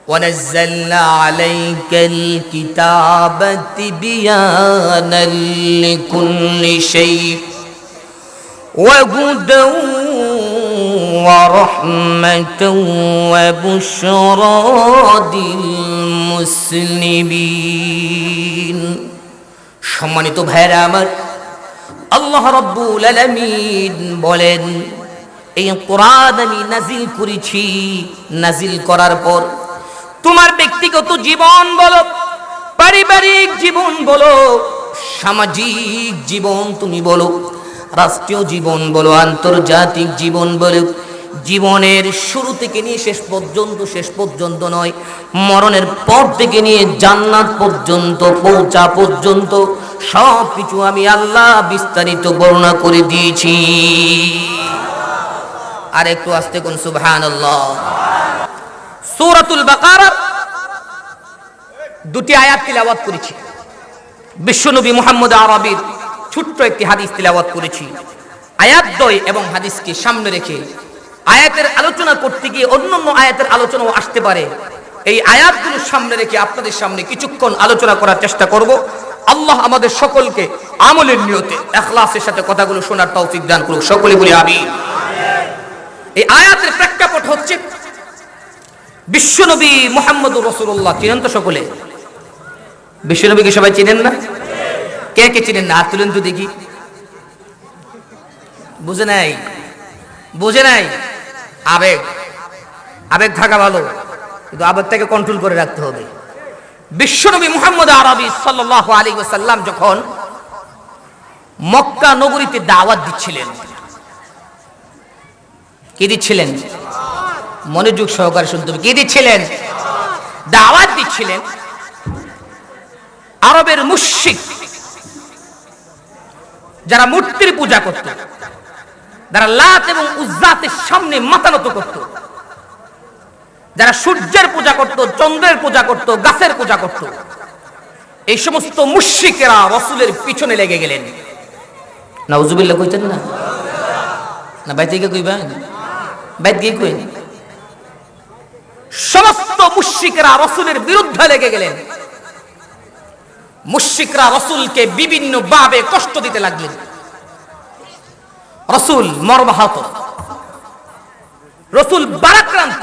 ونزلنا عليك الكتاب تبيانا لكل شيء وهدى ورحمة وبشرى للمسلمين সম্মানিত ভাইরা আমার, আল্লাহ রাব্বুল আলামিন বলেন, এই কোরআন আমি নাজিল করেছি। নাজিল করার পর তোমার ব্যক্তিগত জীবন বলো, পারিবারিক জীবন বলো, সামাজিক জীবন তুমি বলো, রাষ্ট্রীয় জীবন বলো, আন্তর্জাতিক জীবন বলো, জীবনের শুরু থেকে নিয়ে শেষ পর্যন্ত নয়, মরণের পর থেকে নিয়ে জান্নাত পর্যন্ত পৌঁছা পর্যন্ত সব কিছু আমি আল্লাহ বিস্তারিত বর্ণনা করে দিয়েছি। আর একটু আস্তে কোন সুবহানাল্লাহ। সূরাতুল বাকারা দুটি আয়াত তিলাওয়াত করেছি। বিশ্বনবী মুহাম্মদ আরবীর ছোট্ট একটি হাদিস তিলাওয়াত করেছি। আয়াত দ্বয় এবং হাদিসকে সামনে রেখে আয়াতের আলোচনা করতে গিয়ে অন্যান্য আয়াতের আলোচনাও আসতে পারে। এই আয়াতগুলোর সামনে রেখে আপনাদের সামনে কিছুক্ষণ আলোচনা করার চেষ্টা করব। আল্লাহ আমাদের সকলকে আমলের নিয়তে ইখলাসের সাথে কথাগুলো শোনার তৌফিক দান করুক। সকলে বলি আমিন। এই আয়াতের প্রেক্ষাপট হচ্ছে বিশ্বনবী মুহাম্মদুর রাসূলুল্লাহ। চিনেন তো সকলে? বিশ্বনবীকে সবাই চিনেন না? কে কে চিনেন না? হাত তুলেন তো দেখি। বুঝে নাই আবেগ থাকা ভালো, কিন্তু আবেগটাকে কন্ট্রোল করে রাখতে হবে। বিশ্বনবী মুহাম্মদ আরবী সাল্লাল্লাহু আলাইহি ওয়াসাল্লাম যখন মক্কা নগরীতে দাওয়াত দিচ্ছিলেন, কি দিচ্ছিলেন? মনোযোগ সহকারে শুনতে হবে। কি দিচ্ছিলেন? দাওয়াত দিচ্ছিলেন। আরবের মুশরিক যারা মূর্তির পূজা করত, যারা লাত এবং উজ্জাতের সামনে মাথা নত করত, যারা সূর্যের পূজা করত, চন্দ্রের পূজা করত, গাছের পূজা করত, এই সমস্ত মুশরিকেরা রাসূলের পিছনে লেগে গেলেন। নাউজুবিল্লাহ কইতেন না? না বাইতে গিয়ে কইবা? বাইতে গিয়ে কই? সমস্ত মুশরিকরা রাসূলের বিরুদ্ধে লেগে গেলেন। মুশরিকরা রাসূলকে বিভিন্ন ভাবে কষ্ট দিতে লাগলেন। রাসূল মর্মাহত, রাসূল বারাক্রান্ত,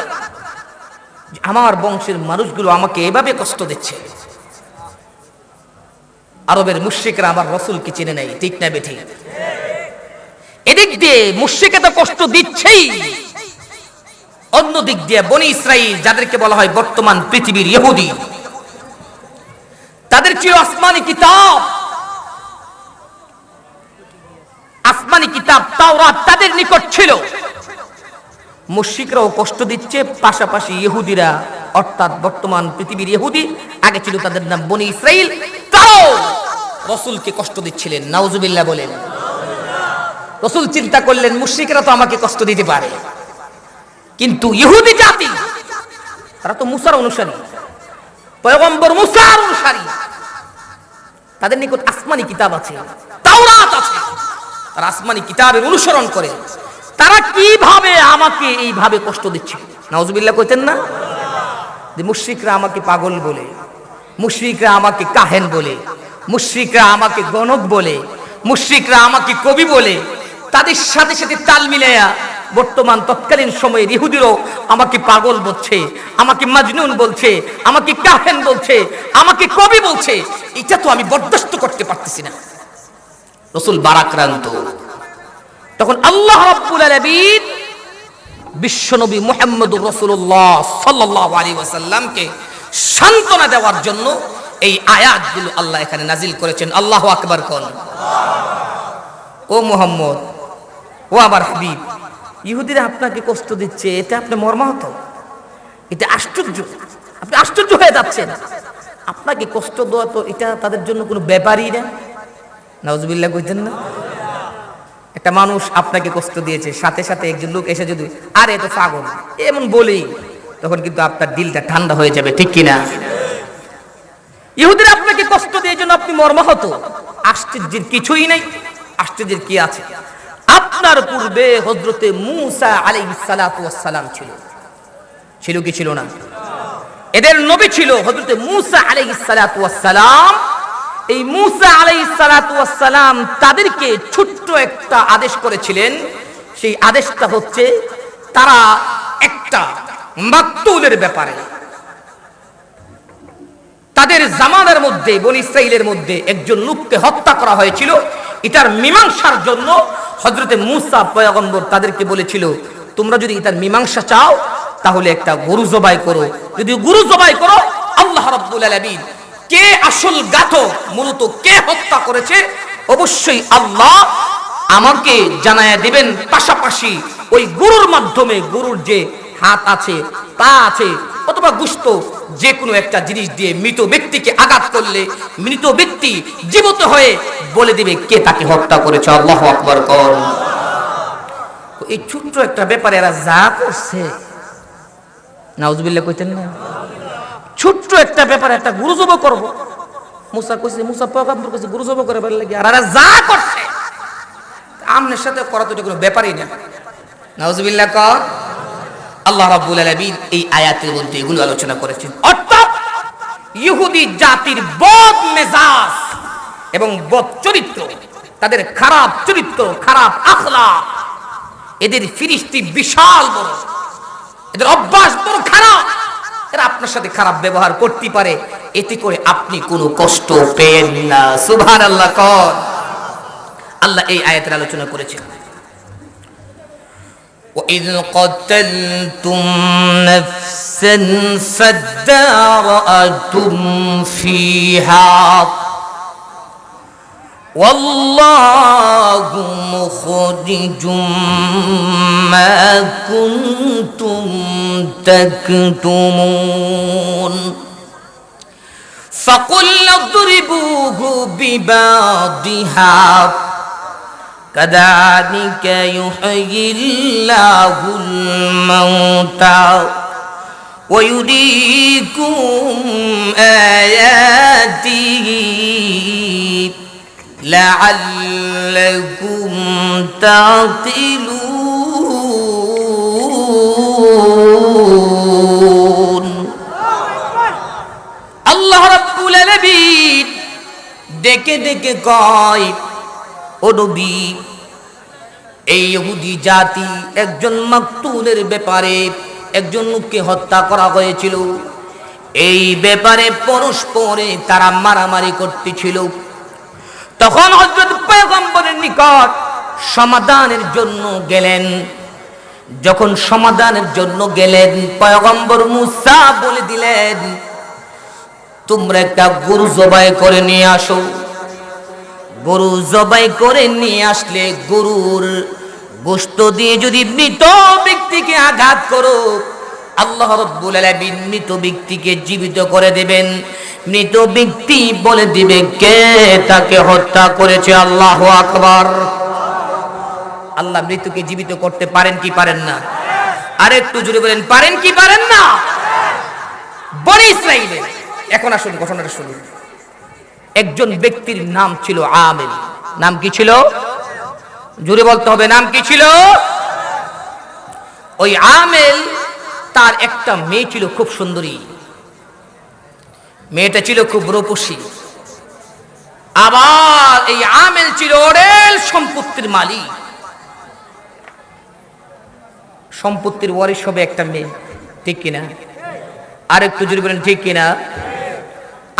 আমার বংশের মানুষগুলো আমাকে এভাবে কষ্ট দিচ্ছে। আরবের মুশরিকরা আমার রাসূলকে চিনে নাই, ঠিক না বেঠিক? এদিক দিয়ে মুশরিকে তো কষ্ট দিচ্ছেই, অন্য দিক দিয়ে বনি ইসরাইল যাদেরকে বলা হয় বর্তমান পৃথিবীর ইহুদি, তাদের ছিল আসমানি কিতাব তাওরাত তাদের নিকট ছিল। মুশরিকরাও কষ্ট দিচ্ছে, পাশাপাশি ইহুদিরা অর্থাৎ বর্তমান পৃথিবীর ইহুদি, আগে ছিল তাদের নাম বনি ইসরাইল, তারাও রাসূলকে কষ্ট দিচ্ছিলেন। নাউজুবিল্লাহ বলেন। রাসূল চিন্তা করলেন মুশরিকরা তো আমাকে কষ্ট দিতে পারে, কিন্তু ইহুদি জাতি তারা তো মুসার অনুসারী, পয়গম্বর মুসার অনুসারী, তাদের নিকট আসমানি কিতাব আছে, তাওরাত আছে, তারা আসমানি কিতাবের অনুসরণ করে। তারা কিভাবে আমাকে এইভাবে কষ্ট দিচ্ছে? নাউজুবিল্লাহ কইতেন না? যে মুশরিকরা আমাকে পাগল বলে, মুশরিকরা আমাকে কাহেন বলে, মুশরিকরা আমাকে গণক বলে, মুশরিকরা আমাকে কবি বলে, তাদের সাথে সাথে তাল মিলাইয়া বর্তমান তৎকালীন সময়ে ইহুদিরও আমাকে পাগল বলছে, আমাকে মাজনুন বলছে, আমাকে কাহেন বলছে, আমাকে কবি বলছে। এটা তো আমি বরদাস্ত করতে পারতেছি না। রাসূল বারাক্রান্ত। তখন আল্লাহ রাব্বুল আলামিন বিশ্বনবী মুহাম্মদুর রাসূলুল্লাহ সাল্লাল্লাহু আলাইহি ওয়াসাল্লামকে সান্ত্বনা দেওয়ার জন্য এই আয়াতগুলো আল্লাহ এখানে নাজিল করেছেন। আল্লাহু আকবার কোন। ও মুহাম্মদ, ও আমার হাবিব, ইহুদিরা আপনাকে কষ্ট দিচ্ছে, এটা আপনি মর্মাহত, এটা আশ্চর্য, আপনি আশ্চর্য হয়ে যাচ্ছেন। আপনাকে কষ্ট দেওয়া তো এটা তাদের জন্য কোনো ব্যাপারই না। নাউজুবিল্লাহ কইতেন না? একটা মানুষ আপনাকে কষ্ট দিয়েছে, সাথে সাথে একজন লোক এসে যদি আরে তো পাগল এমন বলি, তখন কিন্তু আপনার দিলটা ঠান্ডা হয়ে যাবে, ঠিক কিনা? ইহুদিরা আপনাকে কষ্ট দিয়ে জন্য আপনি মর্মাহত। আশ্চর্যের কিছুই নাই। আশ্চর্যের কি আছে? আপনার পূর্বে হযরতে মূসা আলাইহিস সালাতু ওয়াস সালাম ছিল কি ছিল না? এদের নবী ছিল হযরত মূসা আলাইহিস সালাতু ওয়াস সালাম। এই মূসা আলাইহিস সালাতু ওয়াস সালাম তাদেরকে ছোট্ট একটা আদেশ করেছিলেন। সেই আদেশটা হচ্ছে তারা একটা মাকতুলের ব্যাপারে, তাদের জামানার মধ্যে বনী ইসরাইলের মধ্যে একজন লোককে হত্যা করা হয়েছিল, এটার মীমাংসার জন্য হযরত মূসা পয়গম্বর তাদেরকে বলেছিল, তোমরা যদি এটার মীমাংসা চাও তাহলে একটা গরু জবাই করো। যদি গরু জবাই করো, আল্লাহ রাব্বুল আলামিন কে আসল ঘাতক, মূলত কে হত্যা করেছে, অবশ্যই আল্লাহ আমাকে জানায়া দিবেন। পাশাপাশি ওই গরুর মাধ্যমে, গরুর যে হাত আছে, পা আছে অথবা গোশত, যে কোনো একটা জিনিস দিয়ে মৃত ব্যক্তিকে আঘাত করলে মৃত ব্যক্তি জীবিত হয়ে বলে দিবে কে তাকে হত্যা করেছে। আল্লাহু আকবার কর। এই ছোট্ট একটা ব্যাপারে এরা যা করছে, নাউজুবিল্লাহ কইতেন না, ছোট্ট একটা ব্যাপারে একটা গরু জবাই করব। মুসা কইছে, মুসা পয়গম্বর কইছে গরু জবাই করে বলে লাগি, আর এরা যা করছে আমনের সাথে করা তো কোনো ব্যাপারই না। নাউজুবিল্লাহ কর। আল্লাহ রাব্বুল আলামিন এই আয়াতের মধ্যে এগুলো আলোচনা করেছেন। অর্থাৎ ইহুদি জাতির বদ মেজাজ এবং বদ চরিত্র, তাদের খারাপ চরিত্র, খারাপ আখলাক, এদের ফিরিস্তি বিশাল বড়, এদের অভ্যাস বড় খারাপ। এরা আপনার সাথে খারাপ ব্যবহার করতে পারে, এতে করে আপনি কোনো কষ্ট পেয়েন না। সুবহানাল্লাহ কর। আল্লাহ এই আয়াতের আলোচনা করেছেন। وَإِذْ قَتَلْتُمْ نَفْسًا فَادَّارَأْتُمْ فِيهَا وَاللَّهُ مُخْرِجٌ مَا كُنْتُمْ تَكْتُمُونَ فَقُلْنَا اضْرِبُوهُ بِبَعْضِهَا كذلك يحيي الله الموتى ويريكم آياته لعلكم تعقلون الله رب العالمين ডেকে ডেকে কয়, ও নবী, এই ইহুদি জাতি একজন মাকতুলের ব্যাপারে, একজন লোককে হত্যা করা হয়েছিল, এই ব্যাপারে পরস্পরে তারা মারামারি করতেছিল। তখন হযরত পয়গম্বরের নিকট সমাধানের জন্য গেলেন। যখন সমাধানের জন্য গেলেন, পয়গম্বর মূসা বলে দিলেন, তোমরা একটা গরু জবাই করে নিয়ে আসো। গরু জবাই করে নিয়ে আসলে গরুর গোশত দিয়ে যদি মৃত ব্যক্তিকে আঘাত করো, আল্লাহ রাব্বুল আলামিন মৃত ব্যক্তিকে জীবিত করে দেবেন। মৃত ব্যক্তি বলে দিবে কে তাকে হত্যা করেছে। আল্লাহু আকবার। আল্লাহ মৃতকে জীবিত করতে পারেন কি পারেন না? আর একটু জোরে বলেন, পারেন কি পারেন না? বনী ইসরাইলে। এখন আসুন ঘটনাটা শুনুন। একজন ব্যক্তির নাম ছিল আমেল। নাম কি ছিল? জোরে বলতে হবে, নাম কি ছিল? ওই আমেল, তার একটা মেয়ে ছিল খুব সুন্দরী, মেয়েটা ছিল খুব রূপসী। আবার এই আমেল ছিল অরেল সম্পত্তির মালিক, সম্পত্তির ওয়ারিশ হবে একটা মেয়ে, ঠিক কিনা? আর একটু জোরে বলেন, ঠিক কিনা?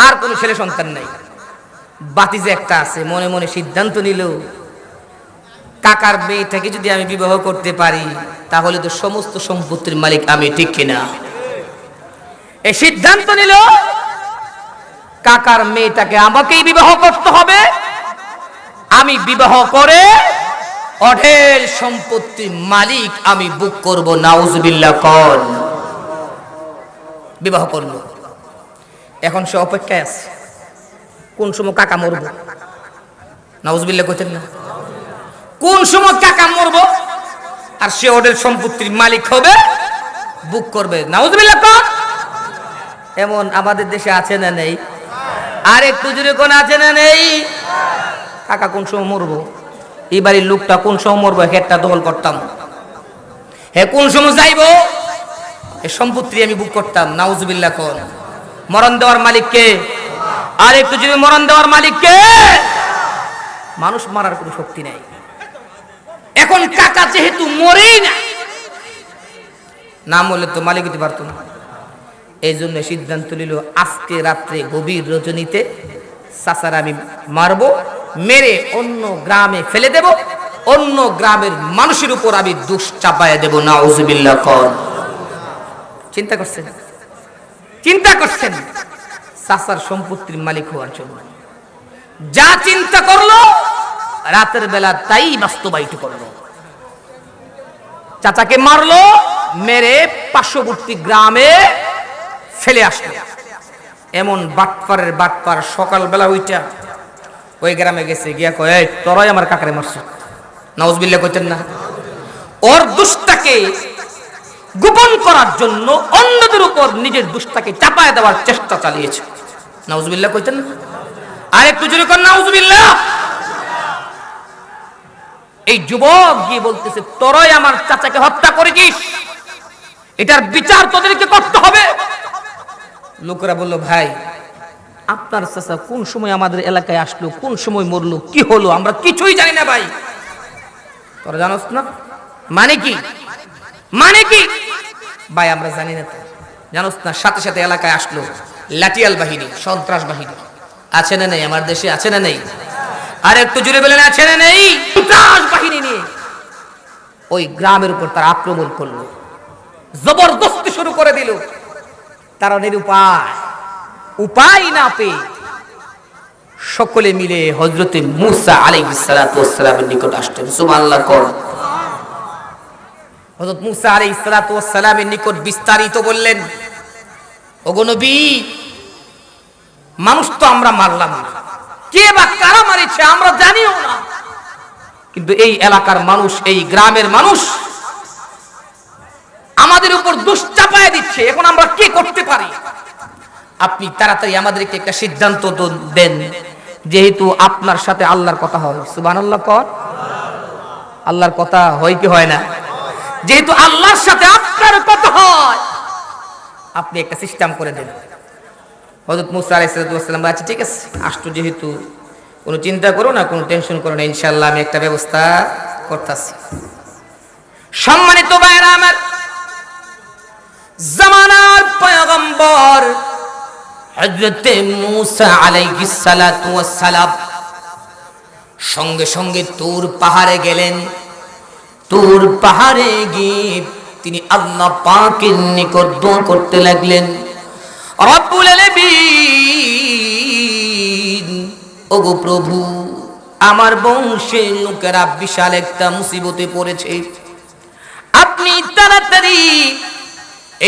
আর কোনো ছেলে সন্তান নাই, বাতিজে একটা আছে। মনে মনে সিদ্ধান্ত নিল, কাকার মেয়েটাকে যদি আমি বিবাহ করতে পারি তাহলে তো সমস্ত সম্পত্তির মালিক আমি, ঠিক কিনা? এই সিদ্ধান্ত নিল কাকার মেয়েটাকে আমাকেই বিবাহ করতে হবে, আমি বিবাহ করে অঢেল সম্পত্তির মালিক আমি বুক করব। নাউজুবিল্লাহ কর। বিবাহ করলো। এখন সে অপেক্ষায় আছে কোন সময় কাকা মরবো। নাউজুবিল্লাহ কইতেন না? কোন সময় কাকা মরবো আর সে অঢেল সম্পত্তির মালিক হবে, বুক করবে। নাউজুবিল্লাহ কর। এমন আমাদের দেশে আছে না নেই? আর একটু জোরে কোন আছে না নেই? কাকা কোন সময় মরবো, এই বাড়ির লোকটা কোন সময় মরবো, হেডটা দখল করতাম। হে কোন সময় যাইবো, এই সম্পত্তি আমি বুক করতাম। নাউজুবিল্লাহ কোন। মরণ দেওয়ার মালিক কে? আর একটু যদি মরণ দেওয়ার মালিক কে? মানুষ মারার কোনো শক্তি নাই। এখন কাকা যেহেতু মরেই না মরলে তো মালিক হতে পারতো না। এই জন্য সিদ্ধান্ত নিল আজকে রাত্রে গভীর রজনীতে চাচার আমি মারবো, মেরে অন্য গ্রামে ফেলে দেব, অন্য গ্রামের মানুষের উপর আমি দোষ চাপায়া দেব। নাউজুবিল্লাহ কোন। চিন্তা করছেন? চিন্তা করছেন চাচার সম্পত্তির মালিক হওয়ার জন্য যা চিন্তা করলো রাতের বেলা তাই বাস্তবায়িত করলো। চাচাকে মারলো, মেরে পার্শ্ববর্তী গ্রামে ফেলে আসলো। এমন বাটপারের বাটপার সকালবেলা ওইটা ওই গ্রামে গেছে, গিয়া কয় এই তোরাই আমার কাকারে মারছ। নাউজুবিল্লাহ কইতেন না? ওর দুষ্টাকে গোপন করার জন্য অন্যদের উপর নিজের দুষ্টাকে চাপায় দেওয়ার চেষ্টা চালিয়েছে। নাউজুবিল্লাহ কইতেন না? আর একটু জোরে কর নাউজুবিল্লাহ। এই যুবক গিয়ে বলতেছে তোরাই আমার চাচাকে হত্যা করেছিস, এটার বিচার তোদেরকে করতে হবে। লোকেরা বলল ভাই আপনার চাচা কোন সময় আমাদের এলাকায় আসলো, কোন সময় মরলো, কি হলো আমরা কিছুই জানি না ভাই। তোরা জানোস না? মানে কি? মানে কি ভাই? আমরা জানি না। তো জানোস না সাথে সাথে এলাকায় আসলো লাঠিয়াল বাহিনী, সন্ত্রাস বাহিনী। আছে না নেই আমার দেশে? আছে না নেই? আর একটু জুড়ে বলেন আছে না নেই? সন্ত্রাস বাহিনী নিয়ে ওই গ্রামের উপর তারা আক্রমণ করলো, জবরদস্তি শুরু করে দিল। তারা উপায় না পেয়ে সকলে মিলে হযরতে মূসা আলাইহিস সালাতু ওয়াস সালামের নিকট আসলেন। সুবহানাল্লাহ কোন। হযরত মূসা আলাইহিস সালাতু ওয়াস সালামের নিকট বিস্তারিত বললেন, ওগো নবী, মানুষ তো আমরা মারলাম না, কে বা কারা মারিছে আমরা জানিও না, কিন্তু এই এলাকার মানুষ, এই গ্রামের মানুষ আমাদের উপর দোষ চাপায় দিচ্ছে। এখন আমরা কি করতে পারি? আপনি তাড়াতাড়ি আমাদেরকে একটা সিদ্ধান্ত দেন, যেহেতু আপনার সাথে আল্লাহর কথা হয়। সুবহানাল্লাহ কোন। আল্লাহর কথা হয় কি হয় না? যেহেতু আল্লাহর সাথে আপনার কথা হয়, আপনি একটা সিস্টেম করে দেন। হযরত মূসা আলাইহিস সালাম বলেছে ঠিক আছে, আসতো যেহেতু কোনো চিন্তা করো না, কোনো টেনশন করো না, ইনশাআল্লাহ আমি একটা ব্যবস্থা করতেছি। সম্মানিত ভাইরা আমার, জামানার পয়গম্বর হযরতে মূসা আলাইহিস সালাতু ওয়াস সালাম সঙ্গে সঙ্গে তুর পাহাড়ে গেলেন। তুর পাহাড়ে গিয়ে তিনি আল্লাহ পাকের নিকট দোয়া করতে লাগলেন, রব্বুল আলামিন, ওগো প্রভু, আমার বংশের লোকেরা বিশাল একটা মুসিবতে পড়েছে, আপনি তাড়াতাড়ি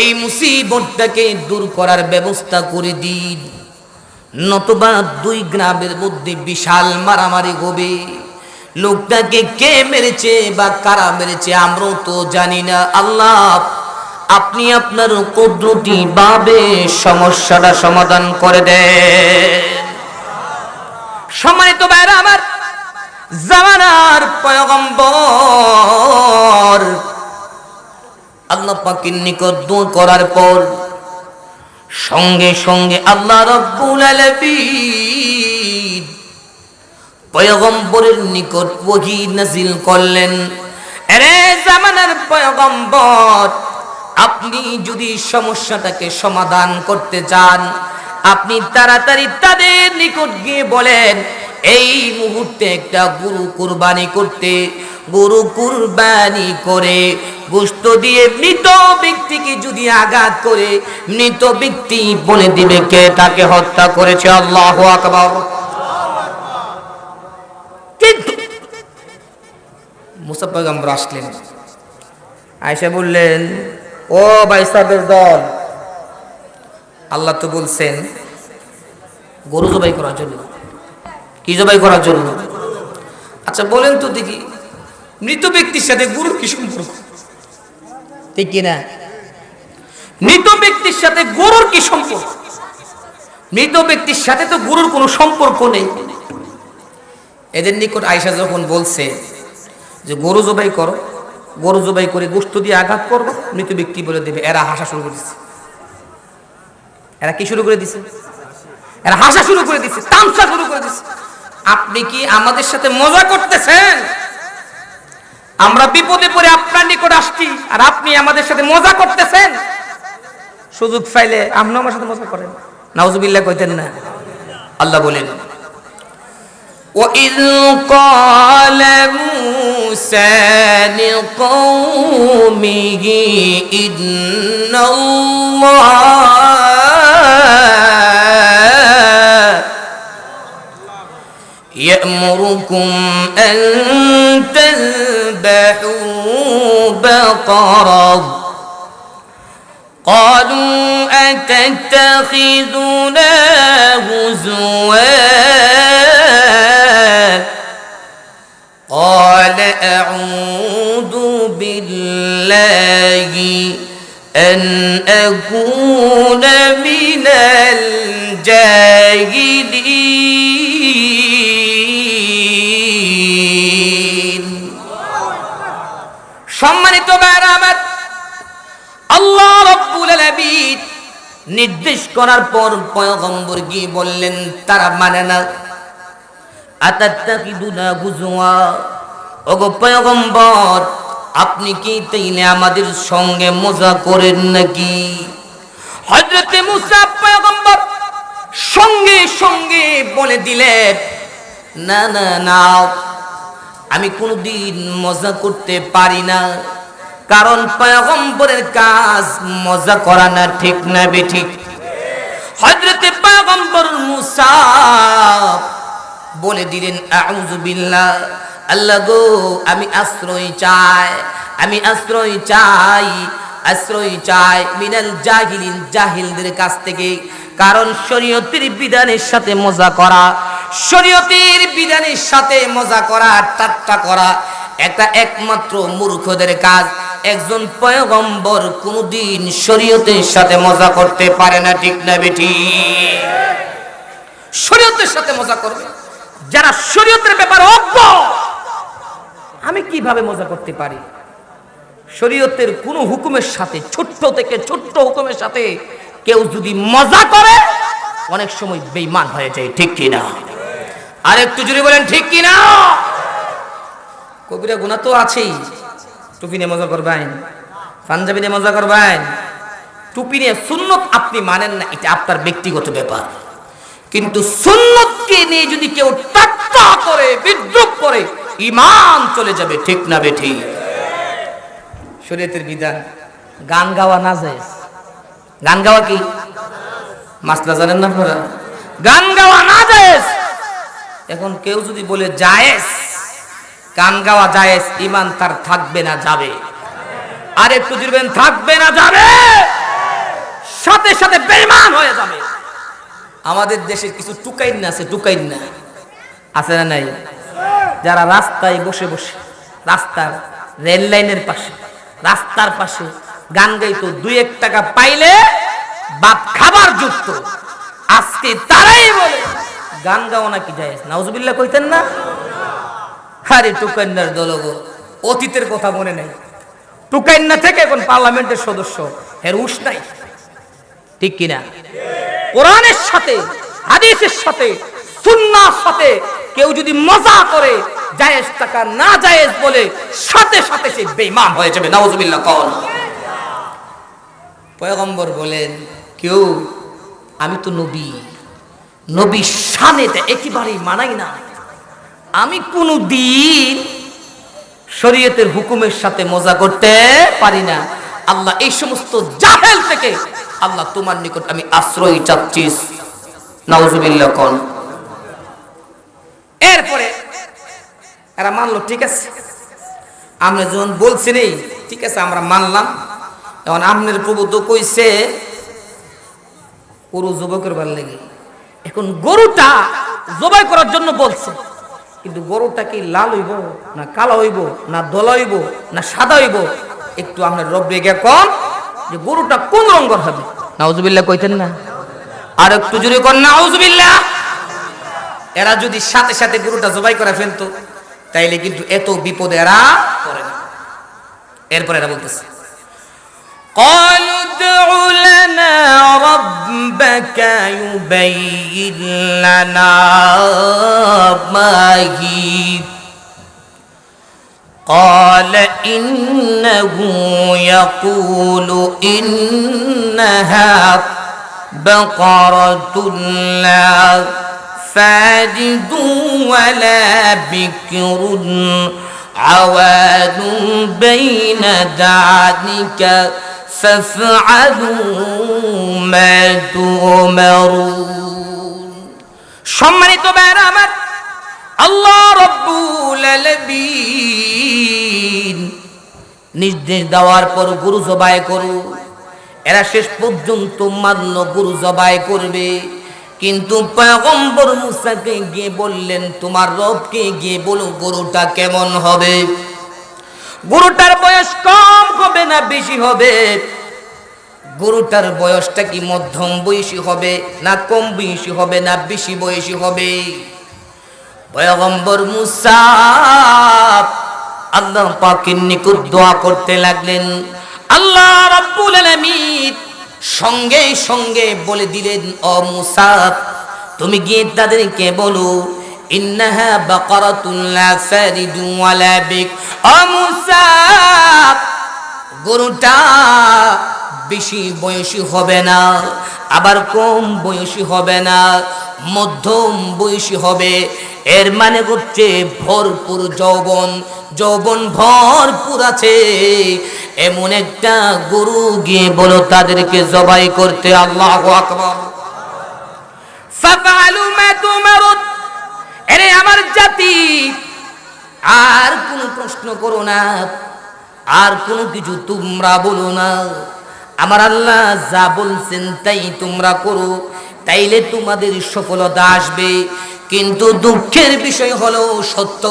এই মুসিবতটাকে দূর করার ব্যবস্থা করে দিন, নতুবা দুই গ্রামের মধ্যে বিশাল মারামারি হবে। লোকটাকে কে মেরেছে বা কারা মেরেছে আমরাও তো জানি না। আল্লাহ, আপনি আপনার কুদরতি ভাবে সমস্যাটা সমাধান করে দেন। সম্মানিত ভাইরা আমার, জামানার পয়গম্বর আল্লাহ পাকের নিকট দোয়া করার পর সঙ্গে সঙ্গে আল্লাহ রাব্বুল আলামিন পয়গম্বরের নিকট ওহী নাযিল করলেন, আরে জামানার পয়গম্বর, আপনি যদি সমস্যাটাকে সমাধান করতে চান, আপনি তাড়াতাড়ি তাদের নিকট গিয়ে বলেন এই মুহূর্তে একটা গরু কুরবানি করতে। গরু কুরবানি করে গোশত দিয়ে মৃত ব্যক্তিকে যদি আঘাত করে, মৃত ব্যক্তি বলে দিবে কে তাকে হত্যা করেছে। আল্লাহু আকবার। কিন্তু মুসা পয়গম্বর আসলেন, আয়েশা বললেন, ও ভাই সাহেবের দল, আল্লাহ তো বলছেন গরু জবাই করার জন্য। কি জবাই করার জন্য? আচ্ছা বলেন তো দেখি, মৃত ব্যক্তির সাথে গরুর কি সম্পর্ক? ঠিক কিনা? মৃত ব্যক্তির সাথে গরুর কি সম্পর্ক? মৃত ব্যক্তির সাথে তো গরুর কোনো সম্পর্ক নেই। এদের নিকট আয়েশা যখন বলছে যে গরু জবাই করো, গরু জবাই করে গোশত দিয়ে আঘাত করবো, মৃত ব্যক্তি বলে দেবে এরা হাসা শুরু করে দিচ্ছে। এরা কি শুরু করে দিছে? এরা হাসা শুরু করে দিচ্ছে, তামসা শুরু করে দিচ্ছে। আপনি কি আমাদের সাথে মজা করতেছেন? আমরা বিপদে পড়ে আপনার নিকট আসছি আর আপনি আমাদের সাথে মজা করতেছেন। সুযোগ পাইলে আপনি আমার সাথে মজা করেন, নাউজুবিল্লাহ কইতেন না। আল্লাহ বলেন وَإِذْ قَالَ مُوسَى لِقَوْمِهِ إِنَّ اللَّهَ يَأْمُرُكُمْ أَن تَذْبَحُوا بَقَرَةً قالوا أتتخذنا هزوا قال أعوذ بالله أن أكون من الجاهلين সম্মানিত ভাইরা আমার, আল্লাহ রাব্বুল আলামিন নির্দেশ করার পর পয়গম্বর গিয়ে বললেন তারা মানে না। আতাত্তাকিদুনা হুজুয়া, ওগো পয়গম্বর আপনি কি তাইলে আমাদের সঙ্গে মজা করেন নাকি? হযরতে মুসা পয়গম্বর সঙ্গে সঙ্গে বলে দিলেন না না না, আমি কোনোদিন মজা করতে পারি না, কারণ পয়গম্বরের কাজ মজা করা না, ঠিক না বেঠিক? হযরতে পয়গম্বর মুসা বলে দিলেন আউযু বিল্লাহ, আল্লাহ গো আমি আশ্রয় চাই, আমি আশ্রয় চাই, আশ্রয় চাই মিনাল জাহিলিন, জাহিলদের কাছ থেকে। কারণ শরীয়তের বিধানের সাথে মজা করা, শরীয়তের বিধানের সাথে মজা করা, ঠাট্টা করা এটা একমাত্র মূর্খদের কাজ। একজন পয়গম্বর কোনদিন শরীয়তের সাথে মজা করতে পারে না, ঠিক না বেঠিক? শরীয়তের সাথে মজা করবে যারা শরীয়তের ব্যাপারে অজ্ঞ। আমি কিভাবে মজা করতে পারি? শরীয়তের কোন হুকুমের সাথে, ছোট্ট থেকে ছোট্ট হুকুমের সাথে কেউ যদি মজা করে অনেক সময় বেঈমান হয়ে যায়, ঠিক কিনা? আর একটু জোরে বলেন ঠিক কিনা? কবিরা গুনাহ তো আছেই। টুপি নিয়ে মজা করবেন, পাঞ্জাবি নিয়ে মজা করবেন, টুপি নিয়ে সুন্নত আপনি মানেন না, এটা আপনার ব্যক্তিগত ব্যাপার। কিন্তু সুন্নতকে নিয়ে যদি কেউ ঠাট্টা করে, বিদ্রূপ করে, ঈমান চলে যাবে, ঠিক না বেঠিক? শরীয়তের বিধান গান গাওয়া না জায়েজ। গান গাওয়া কি মাসলা জানেন না আপনারা? গান গাওয়া না জায়েজ। এখন কেউ যদি বলে জায়েজ, গান গাওয়া জায়েজ, ঈমান তার থাকবে না যাবে? আর একটু দিবেন, থাকবে না যাবে? সাথে সাথে বেঈমান হয়ে যাবে। আমাদের দেশে কিছু টুকাইন না আছে, টুকাইন না আছে না নাই? যারা রাস্তায় বসে বসে, রাস্তার রেল লাইনের পাশে, রাস্তার পাশে গান গাইতো, 2-1 টাকা পাইলে বাপ খাবার যুক্ত, আজকে তারাই বলে গান গাও নাকি জায়েজ। নাউজুবিল্লাহ কইতেন না? আরে টুকাইন্নার দলগো, অতীতের কথা মনে নাই। টুকাইন্না থেকে এখন পার্লামেন্টের সদস্য, এর উস নাই, ঠিক কিনা? কোরআনের সাথে, হাদিসের সাথে, সুন্নাহর সাথে কেউ যদি মজা করে, জায়েজ টাকা না জায়েজ বলে, সাথে সাথে সে বেঈমান হয়ে যাবে। নাউজুবিল্লাহ কওন। পয়গম্বর বলেন কেউ, আমি তো নবী, নবীর শানেতে একেবারেই মানাই না, আমি কোনদিন শরীয়তের হুকুমের সাথে মজা করতে পারি না। আল্লাহ এই সমস্ত জাহেল থেকে আল্লাহ তোমার নিকট আমি আশ্রয় চাচ্ছি। নাউজুবিল্লাহ কোন। এরপরে এরা মানলো, ঠিক আছে আমরা যখন বলছি নেই, ঠিক আছে আমরা মানলাম। এখন আপনার প্রভু তো কইছে গরু জবাই করবার লাগে, এখন গরুটা জবাই করার জন্য বলছে, কিন্তু গরুটা কি লাল হইব না কালো হইব না দলা হইব না সাদা হইব, একটু আপনার রব রেগে কম যে গরুটা কোন রঙের হবে। নাউজুবিল্লাহ কইতেন না? আর একটু জোরে কর নাউজুবিল্লাহ। এরা যদি সাথে সাথে গরুটা জবাই করে ফেলতো তাইলে কিন্তু এত বিপদে এরা পড়ে না। এরপরে এরা বলতেছে قالوا ادع لنا ربك يبين لنا ما هي قال إنه يقول إنها بقرة لا فارض ولا بكر عواد بين ذلك فافعلوا ما تؤمرون সম্মানিত ভাইরা আমার আল্লাহ রাব্বুল আলামিন নির্দেশ দেওয়ার পর গরু জবাই করো। এরা শেষ পর্যন্ত মানল গরু জবাই করবে, কিন্তু পয়গম্বর মুসাকে গিয়ে বললেন তোমার রবকে গিয়ে বলো গরুটা কেমন হবে, গরুটার বয়স কম হবে না বেশি হবে, গরুটার বয়সটা কি মধ্যম বয়সী হবে না কম বয়সী হবে না বেশি বয়সী হবে। পয়গম্বর মুসা আল্লাহ পাকের নিকট দোয়া করতে লাগলেন। আল্লাহ রাব্বুল আলামিন সঙ্গে সঙ্গে বলে দিলেন ও মুসা তুমি গিয়ে তাদেরকে বলো ইন্নাহা বাকারাতুন লা ফারিদু ওয়ালা বিক। ও মুসা গরুটা বেশি বয়সী হবে না আবার কম বয়সী হবে না, মধ্যম বয়সী হবে। এর মানে হচ্ছে ভরপুর যৌবন, যৌবন ভরপুর আছে এমন একটা গরু গিয়ে বলো তাদেরকে জবাই করতে। আল্লাহু আকবার। ফাফআলু মা তুমারুন। আরে আমার জাতি আর কোনো প্রশ্ন করো না, আর কোনো কিছু তোমরা বলো না। আমার আল্লাহ যা বলছেন তাই তোমরা করো, তাইলে তোমাদের সফলতা আসবে। কিন্তু দুঃখের বিষয় হলো সত্য,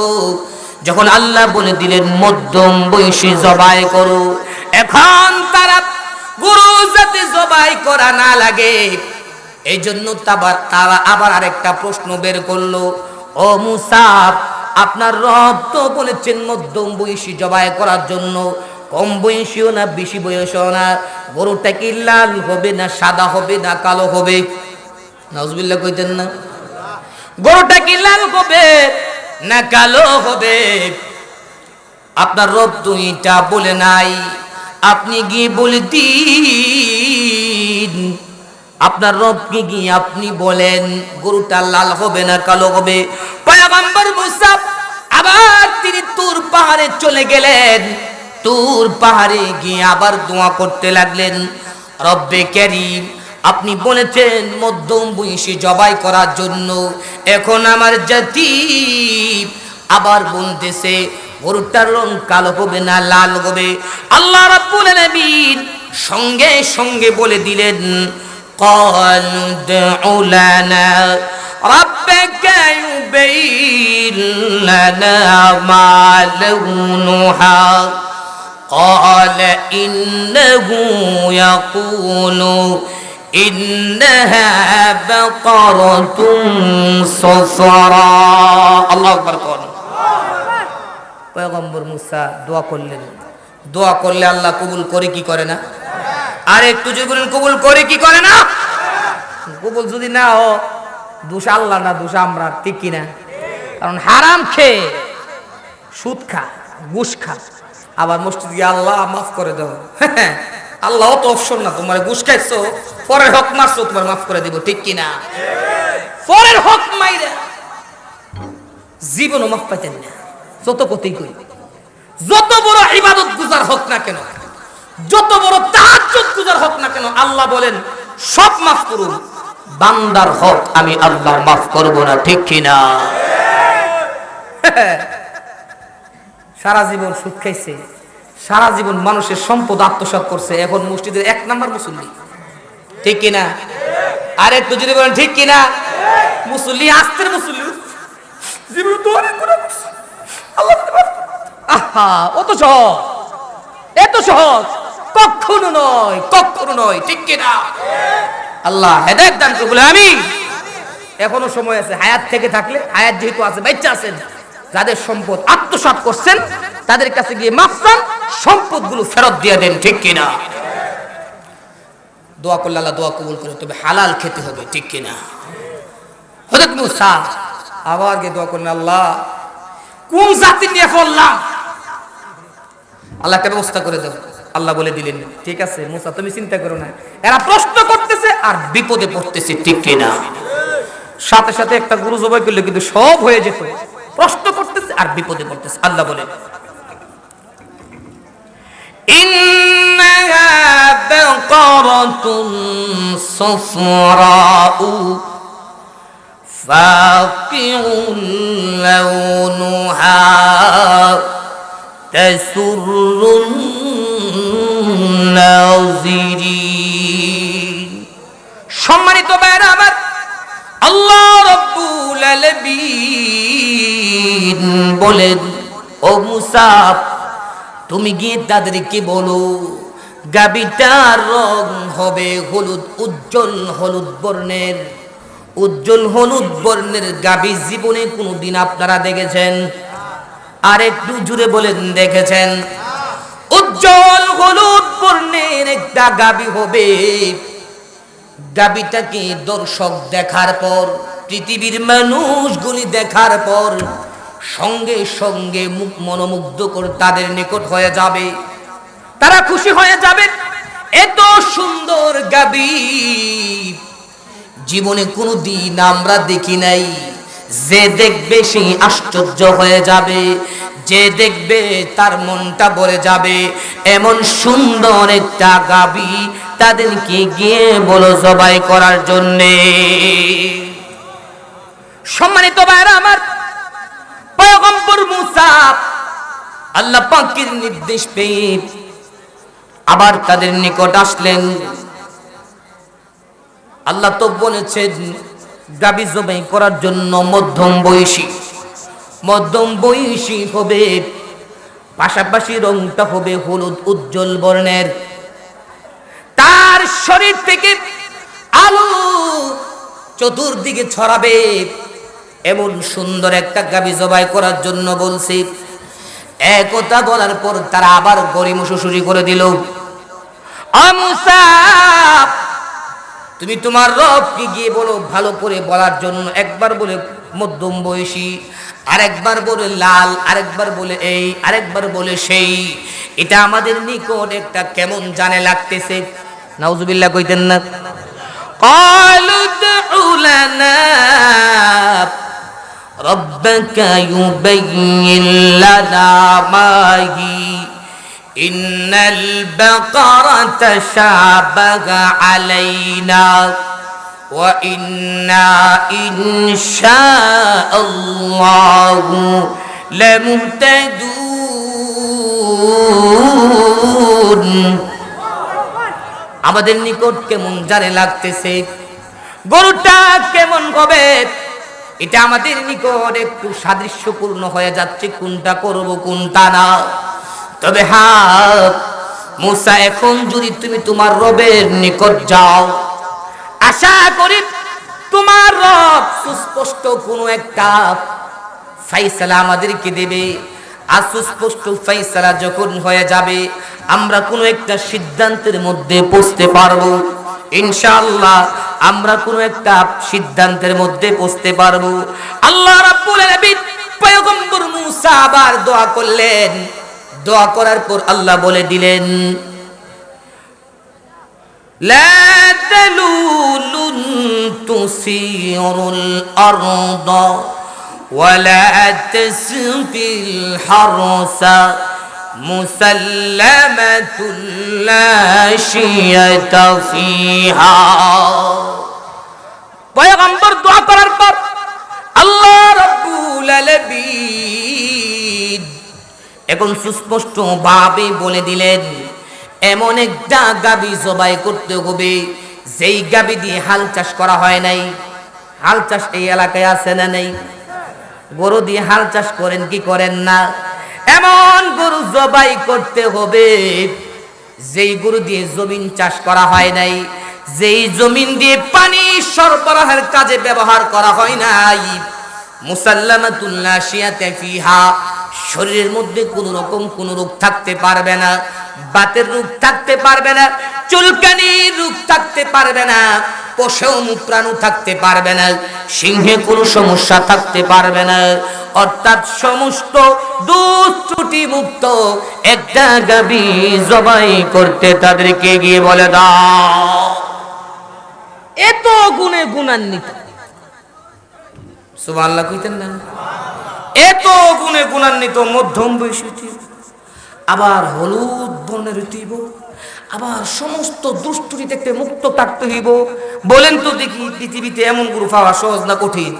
যখন আল্লাহ বলে দিলেন মধ্যম বয়সী জবাই করো, এখন তারা গরু যাতে জবাই করা না লাগে এই জন্য তারা আবার আরেকটা প্রশ্ন বের করলো। ও মুসা আপনার রব তো বলেছেন মধ্যম বয়সী জবাই করার জন্য, কম বয়সীও না বেশি বয়সীও না, গরুটা কি লাল হবে না সাদা হবে না কালো হবে? নাউজুবিল্লাহ কইতেন না? গরুটা কি লাল হবে না কালো হবে? আপনার রব তো এটা বলে নাই, আপনি গিয়ে বলে দিন, আপনার রবকে গিয়ে আপনি বলেন গরুটা লাল হবে না কালো হবে। পয়গম্বর মুসা আবার তিনি তুর পাহাড়ে চলে গেলেন, তুর পাহাড়ে গিয়ে আবার দোয়া করতে লাগলেন রব্বে কারীম আপনি বলেছেন মধ্যম বয়সী জবাই করার জন্য, এখন আমার জাতি আবার বলতেছে গরুটার রং কালো হবে না লাল হবে। আল্লাহ রাব্বুল আলামিন সঙ্গে সঙ্গে বলে দিলেন ক্বালু দু'উ লানা রাব্বাকা ইউবাইয়িন লানা মা লাউনুহা قال إنه يقول إنها بقرة صفراء الله أكبر قال পয়গম্বর মুসা দোয়া করলেন, দোয়া করলে আল্লাহ কবুল করে কি করে না? আর একটু যদি বলেন কবুল করে কি করে না? কবুল যদি না ও দোষ আল্লাহ না দোষ আমরা, ঠিক কিনা? কারণ হারাম খেয়ে সুদ খা ঘুষ খা আবার মসজিদে গিয়ে আল্লাহ মাফ করে দাও, আল্লাহ তো অপশন না, তোমার ঘুষ খাইছো পরের হক মারছো তোমার মাফ করে দিব, ঠিক কিনা? পরের হক মাইরে জীবনও মাফ পাইতেন না। যত কতই করি, যত বড় ইবাদত গুজার হোক না কেন, যত বড় তাহাজ্জুদ গুজার হোক না কেন, আল্লাহ বলেন সব মাফ করুন, বান্দার হক আমি আল্লাহ মাফ করব না, ঠিক কিনা? সারা জীবন সুদ খাইছে, সারা জীবন মানুষের সম্পদ আত্মসাৎ করছে, এখন মসজিদের 1 নাম্বার মুসল্লি, ঠিক কিনা? আর একটু যদি বলেন ঠিক কিনা? মুসল্লি আস্তের মুসল্লি জীবন তো অনেক গুনাহ করছে, আল্লাহ আহা অত সহজ, এত সহজ কখনো নয়, কখনো নয়, ঠিক কিনা? আল্লাহ হেদায়েত দান করুন, বলে আমিন। এখনো সময় আছে, হায়াত থেকে থাকলে, হায়াত যেহেতু আছে, বাচ্চা আছেন, যাদের সম্পদ আত্মসাৎ করছেন তাদের কাছে গিয়ে মাফ চান, সম্পদগুলো ফেরত দিয়ে দেন, ঠিক কিনা? দোয়া করলে আল্লাহ দোয়া কবুল করে, তবে হালাল খেতে হবে, ঠিক কিনা? হযরত মূসা আবার গিয়ে দোয়া করলেন, আল্লাহ কোন জাতি নিয়ে পড়লাম, আল্লাহ একটা ব্যবস্থা করে দেব। আল্লাহ বলে দিলেন, ঠিক আছে মূসা তুমি চিন্তা করো না, এরা প্রশ্ন করতেছে আর বিপদে পড়তেছে, ঠিক কিনা? সাথে সাথে একটা গরু জবাই করলে কিন্তু সব হয়ে যেত, প্রশ্ন করতেছে আর বিপদে পড়তেছে। আল্লাহ বলে, ইন্নাহা বাকারাতুন সাফরাউ ফাকিউন লাউনুহা তাসুরুন নাযিরিন। সম্মানিত ভাইরা আমার, আল্লাহ রাব্বুল আলামিন বলেন, ও মূসা তুমি গিয়ে তাদেরকে বলো গাভীটার রং হবে হলুদ, উজ্জ্বল হলুদ বর্ণের। উজ্জ্বল হলুদ বর্ণের গাভী জীবনে কোনোদিন আপনারা দেখেছেন? আর একটু জুড়ে বলেন, দেখেছেন? উজ্জ্বল হলুদ বর্ণের একটা গাভী হবে। গাভীটাকে দর্শক দেখার পর, পৃথিবীর মানুষগুলি দেখার পর সঙ্গে সঙ্গে মুখ মনোমুগ্ধকর তাদের নিকট হয়ে যাবে, তারা খুশি হয়ে যাবে। এত সুন্দর গাভী জীবনে কোনোদিন আমরা দেখি নাই। যে দেখবে সে আশ্চর্য হয়ে যাবে, যে দেখবে তার মনটা ভরে যাবে। এমন সুন্দর একটা গাভী তাদেরকে গিয়ে বলো জবাই করার জন্যে। সম্মানিত ভাইরা আমার, পয়গম্বর মূসা আল্লাহ পাকের নির্দেশ পেয়ে আবার তাদের নিকট আসলেন। আল্লাহ তো বলেছেন গাভী জবাই করার জন্য মধ্যম বয়সী হবে, পাশাপাশি রংটা হবে হলুদ উজ্জ্বল বর্ণের। তার শরীর থেকে আলো চতুর্দিকে ছড়াবে, এমন সুন্দর একটা গাভী জবাই করার জন্য বলছি। একথা বলার পর তারা আবার গড়িমসি শুরু করে দিল। মূসা তুমি তোমার রবকে গিয়ে বলো ভালো করে বলার জন্য। একবার বলে মধ্যম বয়সী, আরেকবার বলে লাল, আরেকবার বলে এই, আরেকবার বলে সেই। এটা আমাদের নিকট একটা কেমন জানে লাগতেছে। নাউজুবিল্লাহ কইতেন না? ক্বালু দু'উ লানা রাব্বাকা ইউবাইয়িন লানা মা হি ইন্নাল বাকারাতা শাবাহা আলাইনা ওয়া ইন্না ইনশাআল্লাহু লামুহতাদুন। আমাদের নিকট কেমন জানে লাগতেছে, গরুটা কেমন হবে এটা আমাদের নিকট একটু সাদৃশ্যপূর্ণ হয়ে যাচ্ছে, কোনটা করব কোনটা না। তবে হ্যাঁ মূসা, এখন যদি তুমি তোমার রবের নিকট যাও, আশা করি তোমার রব সুস্পষ্ট কোনো একটা ফাইসালা আমাদেরকে দেবে। আর সুস্পষ্ট ফাইসালা যখন হয়ে যাবে, আমরা কোনো একটা সিদ্ধান্তের মধ্যে পৌঁছতে পারবো ইনশাআল্লাহ। আমরা কোনো একটা সিদ্ধান্তের মধ্যে পৌঁছতে পারবো। আল্লাহ রাব্বুল আলামিন পয়গম্বর মূসা আবার দোয়া করলেন। দোয়া করার পর আল্লাহ বলে দিলেন, লা তালুলুন তুসিরুল আরদা ওয়ালা তাসবিল হারসা মুসাল্লামাতুল লা শিয়াতা ফিহা। পয়গম্বর দোয়া করার পর আল্লাহ রাব্বুল আলামিন এখন সুস্পষ্ট ভাবে বলে দিলেন, এমন একটা গাভী জবাই করতে হবে যেই গাভী দিয়ে হাল চাষ করা হয় নাই। হাল চাষ এই এলাকায় আছে না নেই? গরু দিয়ে হাল চাষ করেন কি করেন না? এমন গরু জবাই করতে হবে যেই গরু দিয়ে জমিন চাষ করা হয় নাই, যেই জমিন দিয়ে পানি সরবরাহের কাজে ব্যবহার করা হয় নাই। মুসাল্লামাতুল লা শিয়াতা ফিহা, শরীরের মধ্যে কোন রকম কোন রোগ থাকতে পারবে না, বাতের রোগ থাকতে পারবে না, চুলকানির রোগ থাকতে পারবে না, পশম প্রাণু থাকতে পারবে না, সিংহে কোনো সমস্যা থাকতে পারবে না। অর্থাৎ সমস্ত দোষ ত্রুটি মুক্ত একটা গাভী জবাই করতে তাদেরকে গিয়ে বলে দাও। এত গুণে গুণান্বিত, সুবহানাল্লাহ কইতেন না? এত গুণে গুণান্বিত মধ্যম বয়সী, আবার হলুদ বর্ণের হইব, আবার সমস্ত দুষ্টুটি থেকে মুক্ত থাকতে হইব। বলেন তো দেখি, পৃথিবীতে এমন গরু পাওয়া সহজ না কঠিন?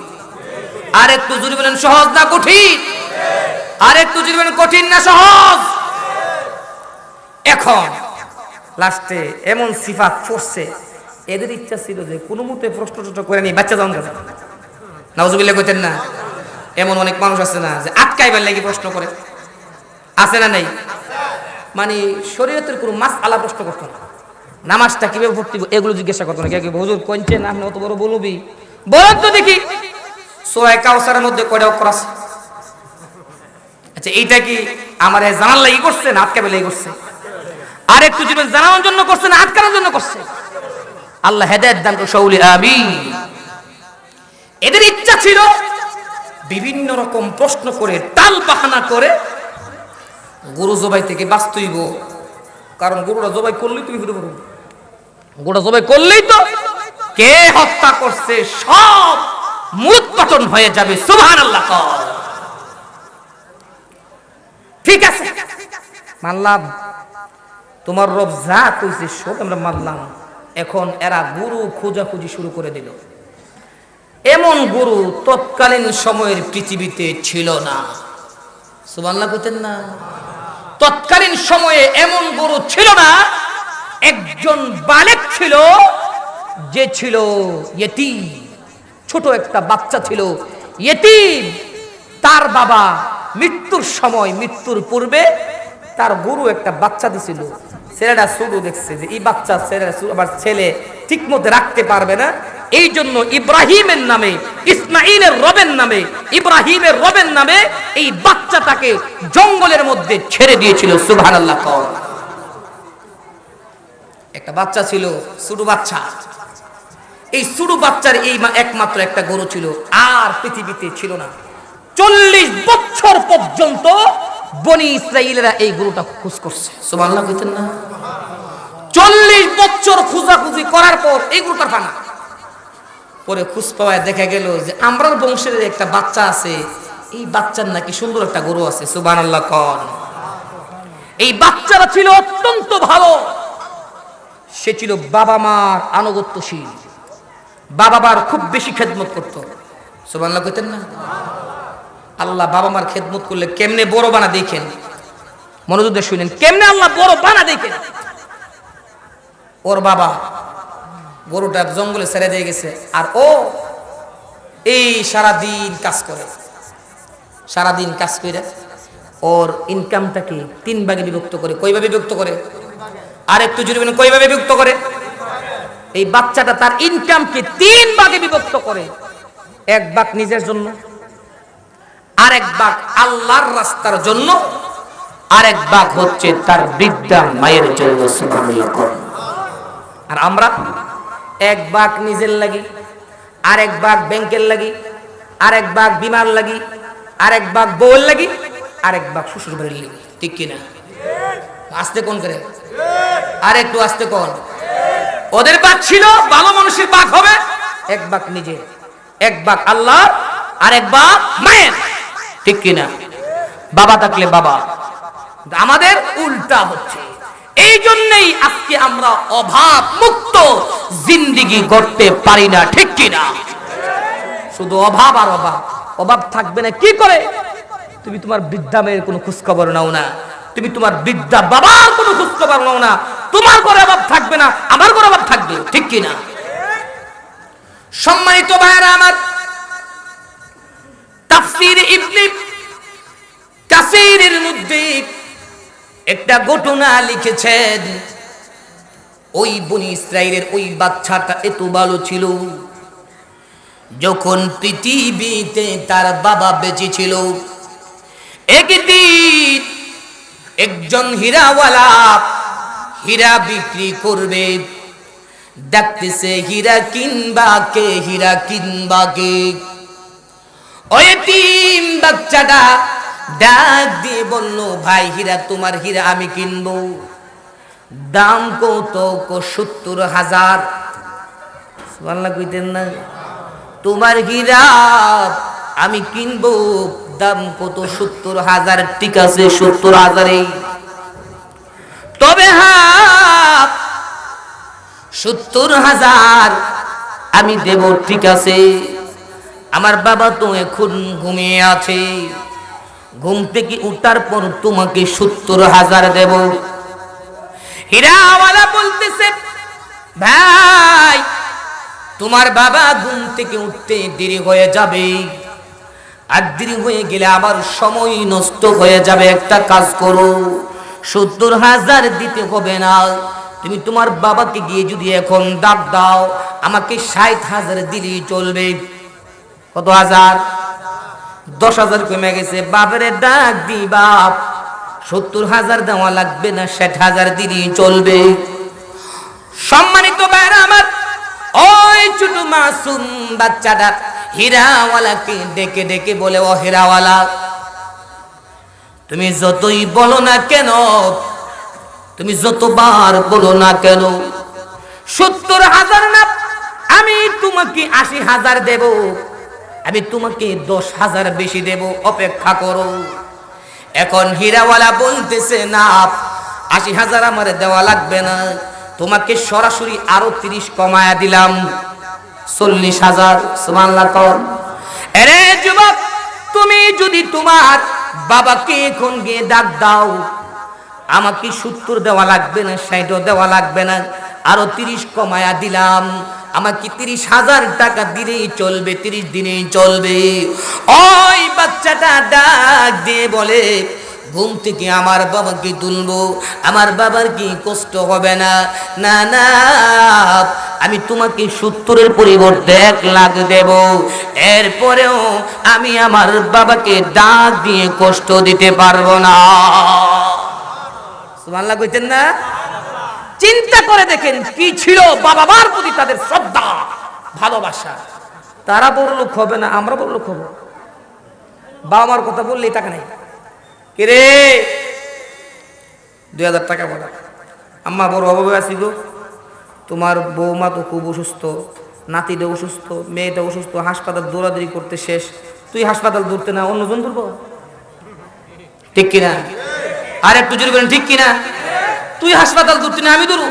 আর একটু জোরে বলেন, সহজ না কঠিন? আর একটু জোরে বলেন, কঠিন না সহজ? এখন লাস্টে এমন সিফাত পড়ছে, এদের ইচ্ছা ছিল যে কোনো মতে প্রশ্ন করে নিয়ে বাচ্চা জন্ম দেবে। নাউজুবিল্লাহ কইতেন না? এমন অনেক মানুষ আছে না যে আটকাইবার লাগি প্রশ্ন করে, আছে না নাই? মানে শরীয়তের কোনো মাসআলা প্রশ্ন করতো না, নামাজটা কিভাবে পড়তে এগুলো জিজ্ঞাসা করতো না। কে হুজুর কোনছে না, আপনি অত বড় বলবি, বলেন তো দেখি সূরা কাউসারের মধ্যে কয়টা অক্ষর আছে? আচ্ছা এইটা কি আমারে জানার লাগি করছে না আটকাবে লাগি করছে? আর একটু জীবন জানানোর জন্য করছে না আটকানোর জন্য করছে? আল্লাহ হেদায়েত দান করুন, সকলে আমিন। এদের ইচ্ছা ছিল বিভিন্ন রকম প্রশ্ন করে টাল বাহানা করে গরু জবাই থেকে বাঁচতে হইব। কারণ গরুটা জবাই করলেই তুমি ফিরে পারো, গরুটা জবাই করলেই তো কে হত্যা করছে সব মুৎপাটন হয়ে যাবে। সুবহানাল্লাহ। ঠিক আছে মানলাম, তোমার রব যা কইছে সব আমরা মানলাম। এখন এরা গরু খোঁজাখুঁজি শুরু করে দিল। এমন গরু তৎকালীন সময়ের পৃথিবীতে ছিল না। সুবহানাল্লাহ কইতেন না? তৎকালীন সময়ে এমন গরু ছিল না। একজন বালেক ছিল যে ছিল ইয়েতিম, ছোট একটা বাচ্চা ছিল ইয়েতিম। তার বাবা মৃত্যুর সময়, মৃত্যুর পূর্বে তার গরু একটা বাচ্চা দিছিল। ছেলেটা ছোট দেখছে যে এই বাচ্চা ছেলেটা আবার ছেলে ঠিক মতো রাখতে পারবে না, এই জন্য ইব্রাহিমের নামে, ইসমাইলের রবের নামে, ইব্রাহিমের রবের নামে এই বাচ্চাটাকে জঙ্গলের মধ্যে ছেড়ে দিয়েছিল। সুবহানাল্লাহ। একটা বাচ্চা ছিল, ছোট বাচ্চা। এই ছোট বাচ্চার এই একমাত্র একটা গরু ছিল, আর পৃথিবীতে ছিল না। 40 বছর পর্যন্ত বনি ইসরাইলেরা এই গরুটা খোঁজ করছে। সুবহানাল্লাহ কইতেন না? 40 বছর খোঁজাখুঁজি করার পর এই গরুটা পানা। পরে খোঁজ পাওয়ায় দেখা গেল যে আমরার বংশের একটা বাচ্চা আছে, এই বাচ্চার নাকি সুন্দর একটা গরু আছে। সুবহানাল্লাহ কোন? এই বাচ্চাটা ছিল অত্যন্ত ভালো, সে ছিল বাবা মার আনুগত্যশীল, বাবা মার খুব বেশি খেদমত করত। সুবহানাল্লাহ কইতেন না? আল্লাহ বাবা মার খেদমত করলে কেমনে বড় বানা দেখেন, মনোযোগ দিয়ে শুনেন, কেমনে আল্লাহ বড় বানা দেখেন। ওর বাবা গরুটা জঙ্গলে ছেড়ে দিয়ে গেছে, আর ও এই সারাদিন কাজ করে। সারাদিন কাজ করে ওর ইনকামটাকে 3 ভাগে বিভক্ত করে। কই ভাবে বিভক্ত করে? আর একটু জোরে বলেন, কই ভাবে বিভক্ত করে? এই বাচ্চাটা তার ইনকামকে 3 ভাগে বিভক্ত করে। 1 ভাগ নিজের জন্য, আর 1 ভাগ আল্লাহর রাস্তার জন্য, আর 1 ভাগ হচ্ছে তার বৃদ্ধা মায়ের জন্য। সুবহানাল্লাহ। আর আমরা 1 ভাগ নিজের লাগি, আর 1 ভাগ ব্যাংকের লাগি, আর 1 ভাগ বিমার লাগি, আর 1 ভাগ বউয়ের লাগি, আর 1 ভাগ শ্বশুর বাড়ির লাগি। ঠিক কিনা? আস্তে কোন করে? আর একটু আস্তে কোন? ওদের ভাগ ছিল ভালো মানুষের ভাগ হবে 1 ভাগ নিজে, 1 ভাগ আল্লাহ, আর 1 ভাগ মায়ের। ঠিক কিনা? বাবা থাকলে বাবা। আমাদের উল্টা হচ্ছে। এই জন্যই আজকে আমরা অভাব মুক্ত জিন্দেগি গড়তে পারি না। ঠিক কিনা? শুধু অভাব আর অভাব। অভাব থাকবে না কি করে? তুমি তোমার বৃদ্ধা মেয়ের কোনো খোঁজ খবর নাও না, তুমি তোমার বৃদ্ধা বাবার কোনো খোঁজ খবর নাও না, তোমার ঘরে অভাব থাকবে না, আমার ঘরে অভাব থাকবে। ঠিক কিনা? সম্মানিত ভাইরা আমার, তাফসীর ইবনে কাসিরের মধ্যে একটা ঘটনা লিখেছেন। ওই বনি ইসরাইলের ওই বাচ্চাটা এত ভালো ছিল, যখন পৃথিবীতে তার বাবা বেঁচে ছিল একদিন একজন হীরাওয়ালা হীরা বিক্রি করবে, দেখতেছে হীরা কিনবা কে। ওই এতিম বাচ্চাটা ডাক দিয়ে বলল, ভাই হীরা, তোমার হীরা আমি কিনবো। দাম কত? 70,000। সুবহানাল্লাহ কইতেন না? তোমার হীরা আমি কিনবো, দাম কত? 70,000। ঠিক আছে, 70,000। তবে হ্যাঁ, 70,000 আমি দেব। ঠিক আছে। আমার বাবা তো এখন ঘুমিয়ে আছে, ঘুম থেকে উঠার পর তোমাকে 70,000 দেব। হীরাওয়ালা বলতেছে, ভাই তোমার বাবা ঘুম থেকে উঠতে দেরি হয়ে যাবে, আর দেরি হয়ে গেলে আমার সময় নষ্ট হয়ে যাবে। একটা কাজ করো, 70,000 দিতে হবে না, তুমি তোমার বাবাকে গিয়ে যদি এখন ডাক দাও, আমাকে 60,000 দিলেই চলবে। কত হাজার? 10,000 কমে গেছে। বাবারে ডাক দি, বাপ 70,000 দেওয়া লাগবে না, 60,000 দিলেই চলবে। সম্মানিত ভাইরা আমার, ওই ছোট মাসুম বাচ্চাটা হীরাওয়ালাকে ডেকে ডেকে বলে, ও হীরাওয়ালা, তুমি যতই বলো না কেন, তুমি যতবার বলো না কেন, 70,000 না, আমি তোমাকে 80,000 দেব, আমি তোমাকে 10,000 বেশি দেব, অপেক্ষা করো। এখন হীরাওয়ালা বলতেছে, না 80,000 আমার দেওয়া লাগবে না, তোমাকে সরাসরি আরো 30 কমায়া দিলাম, 40,000। সুবহানাল্লাহ কর। আরে যুবক, তুমি যদি তোমার বাবাকে এখন গিয়ে ডাক দাও, আমাকে 70 দেওয়া লাগবে না, 60 দেওয়া লাগবে না, আরো 30 কমায়া দিলাম, আমাকে 30,000 টাকা দিলেই চলবে, 30 দিনেই চলবে। ওই বাচ্চাটা ডাক দিয়ে বলে, ঘুম থেকে আমার বাবাকে তুলবো, আমার বাবার কি কষ্ট হবে না? না না, আমি তোমাকে 70-এর পরিবর্তে 1 লাখ দেব, এরপরেও আমি আমার বাবাকে ডাক দিয়ে কষ্ট দিতে পারবো না। সুবহানাল্লাহ কইতেন না? চিন্তা করে দেখেন কি ছিল বাবা মার প্রতি তাদের শ্রদ্ধা, ভালোবাসা। তারা বড় লোক হবে না, আমরা বড় লোক হব। বাবা মার কথা বললেই টাকা নেই। কে রে, 2,000 টাকা বলা। আম্মা বড় অভাবে আছি গো, তোমার বৌমা তো খুব অসুস্থ, নাতিটা অসুস্থ, মেয়েটা অসুস্থ, হাসপাতাল দৌড়াদৌড়ি করতে শেষ। তুই হাসপাতাল দৌড়তে না, অন্যজন দৌড়ব? ঠিক কিনা? আর একটু জোরে বলেন, ঠিক কিনা? তুই হাসপাতাল দৌড়তে না, আমি দৌড়ব?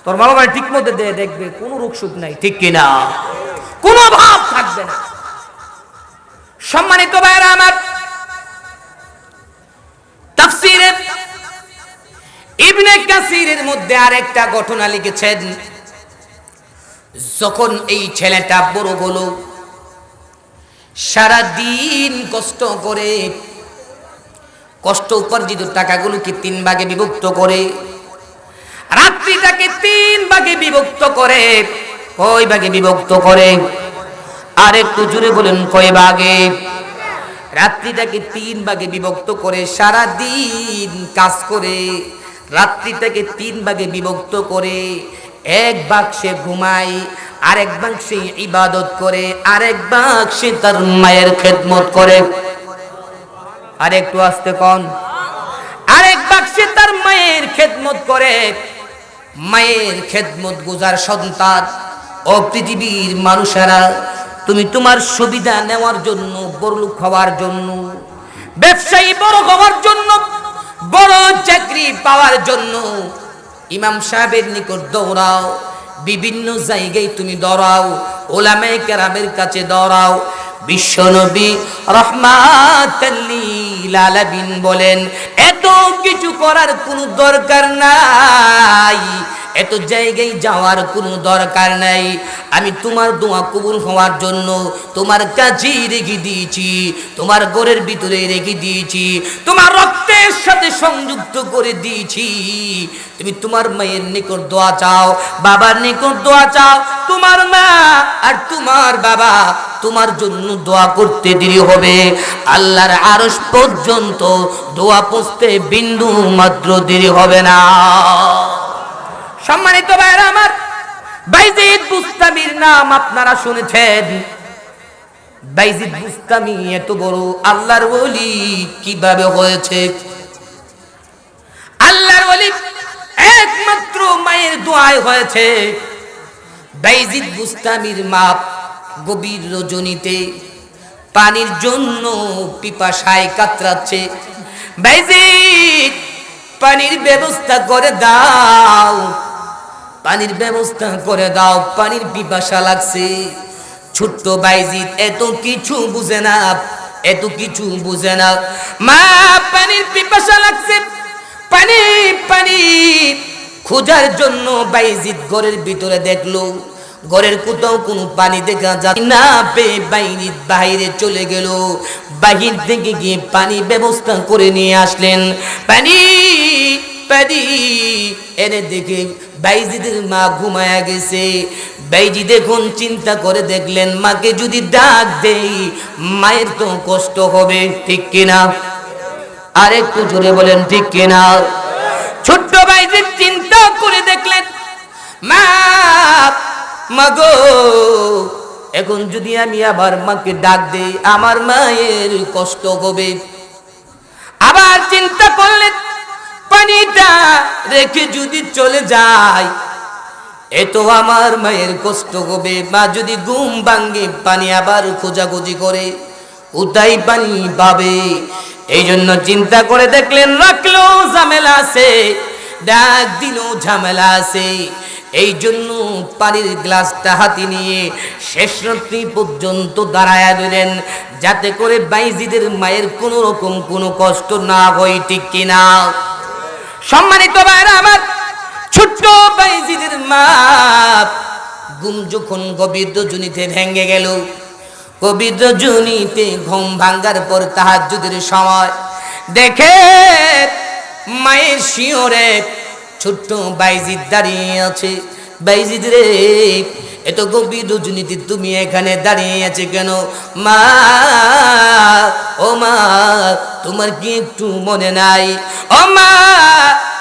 তোর বাবা মায়ের ঠিক মধ্যে দিয়ে দেখবে কোনো রোগ সুখ নাই। ঠিক কিনা? কোনো ভাব থাকবে না। সম্মানিত ভাইরা আমার, তাফসীরে ইবনে কাসিরের মধ্যে আরেকটা ঘটনা লিখেছেন। যখন এই ছেলেটা বড় হলো, সারা দিন কষ্ট করে কষ্ট উপার্জিত টাকাগুলোকে 3 ভাগে বিভক্ত করে, রাত্রিটাকে 3 ভাগে বিভক্ত করে। কয় ভাগে বিভক্ত করে? আর একটু জোরে বলেন, কয় ভাগে? রাত্রিটাকে 3 ভাগে বিভক্ত করে, সারা দিন কাজ করে রাত্রিটাকে 3 ভাগে বিভক্ত করে, 1 ভাগ সে ঘুমায়, আরেক ভাগ সে ইবাদত করে, আরেক ভাগ সে তার মায়ের খেদমত করে। আরেকটু আস্তে কোন। আরেক ভাগ সে তার মায়ের খেদমত করে। মায়ের খেদমত গুজার সন্তান, ও পৃথিবীর মানুষেরা, তুমি তোমার সুবিধা নেওয়ার জন্য, বড়লোক হওয়ার জন্য, ব্যবসায়ী বড় হওয়ার জন্য, বড় চাকরি পাওয়ার জন্য ইমাম সাহেবের নিকট দৌড়াও, বিভিন্ন জায়গায় তুমি দৌড়াও, ওলামায়ে কেরামের কাছে দৌড়াও। বিশ্বনবী রাহমাতাল লিল আলামিন বলেন, এত কিছু করার কোনো দরকার নাই, এত জায়গায় যাওয়ার কোনো দরকার নাই। আমি তোমার দোয়া কবুল হওয়ার জন্য তোমার কাছেই রেখে দিয়েছি, তোমার ঘরের ভিতরে রেখে দিয়েছি, তোমার রক্তের সাথে সংযুক্ত করে দিয়েছি। তুমি তোমার মায়ের নিকট দোয়া চাও, বাবার নিকট দোয়া চাও। তোমার মা আর তোমার বাবা তোমার জন্য দোয়া করতে দেরি হবে, আল্লাহর আরশ পর্যন্ত দোয়া পৌঁছতে বিন্দু মাত্র দেরি হবে না। সম্মানিত ভাইরা আমার, বাইজিদ বুস্তামির নাম আপনারা শুনেছেন। বাইজিদ বুস্তামি এত বড় আল্লাহর ওলি কিভাবে হয়েছে? আল্লাহর ওলি একমাত্র মায়ের দোয়ায় হয়েছে। বাইজিদ বুস্তামির মা গভীর রজনীতে পানির জন্য পিপাসায় কাতরাচ্ছে। বাইজিদ, পানির ব্যবস্থা করে দাও, পানির ব্যবস্থা করে দাও, পানির পিপাসা লাগছে। ছোট্ট বাইজিদ এত কিছু বুঝে না, এত কিছু বুঝে না। মা, পানির পিপাসা লাগছে, পানি পানি খোঁজার জন্য বাইজিদ ঘরের ভিতরে দেখলো, ঘরের কোথাও কোনো পানি দেখা যায় না। বাইজিদ বাইরে চলে গেল, বাহির থেকে গিয়ে পানি ব্যবস্থা করে নিয়ে আসলেন। পানি পানি এনে দেখে বাইজিদের মা ঘুমায়া গেছে। বাইজিদ এখন চিন্তা করে দেখলেন, মাকে যদি ডাক দেই মায়ের তো কষ্ট হবে, ঠিক কিনা? আর একটু জোরে বলেন ঠিক কিনা? ছোট্ট বাইজিদ চিন্তা করে দেখলেন, মা মাগো, এখন যদি আমি আবার মাকে ডাক দেই আমার মায়ের কষ্ট হবে। আবার চিন্তা করলেন, পানিটা রেখে যদি চলে যায় এতো আমার মায়ের কষ্ট হবে। মা যদি ঘুম ভাঙ্গে পানি আবার খোঁজাখুঁজি করে কোথায় পানি পাবে? এই জন্য চিন্তা করে দেখলেন, রাখলেও ঝামেলা আছে, ডাক দিলেও ঝামেলা আছে। এই জন্য পানির গ্লাসটা হাতে নিয়ে শেষ রাত্রি পর্যন্ত দাঁড়ায়া দিলেন, যাতে করে বাইজিদের মায়ের কোনো রকম কোনো কষ্ট না হয়, ঠিক কিনা? সম্মানিত ভাইরা আমার, ছোট্ট বাইজিদের মা ঘুম যখন গভীর রজনীতে ভেঙে গেল, গভীর রজনীতে ঘুম ভাঙ্গার পর তাহাজ্জুদের সময় দেখে মায়ের শিয়রে ছোট্ট বাইজিদ দাঁড়িয়ে আছে। বাইজিদ রে, এত গভীর রজনীতে তুমি এখানে দাঁড়িয়ে আছে কেন? মা, ও মা, তোমার কি একটু মনে নাই? ও মা,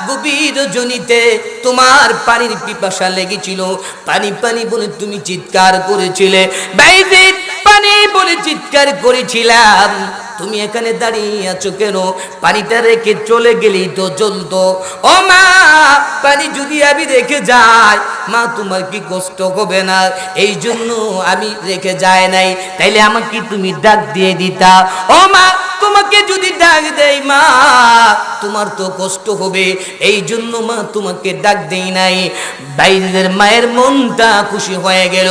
গভীর রজনীতে তোমার পানির পিপাসা লেগেছিল, পানি পানি বলে তুমি চিৎকার করেছিলে। বাইজিদ, পানি বলে চিৎকার করেছিলাম, তুমি এখানে দাঁড়িয়ে আছো কেন? পানিটা রেখে চলে গেলেই তো চলতো। ও মা, পানি যদি আমি রেখে যাই মা তোমার কি কষ্ট হবে না? এই জন্য আমি রেখে যায় নাই, তাইলে আমাকে তুমি ডাক দিয়ে দিতা। ও মা, তোমাকে যদি ডাক দেই মা তোমার তো কষ্ট হবে, এই জন্য মা তোমাকে ডাক দেই নাই। বাইজিদের মায়ের মনটা খুশি হয়ে গেল।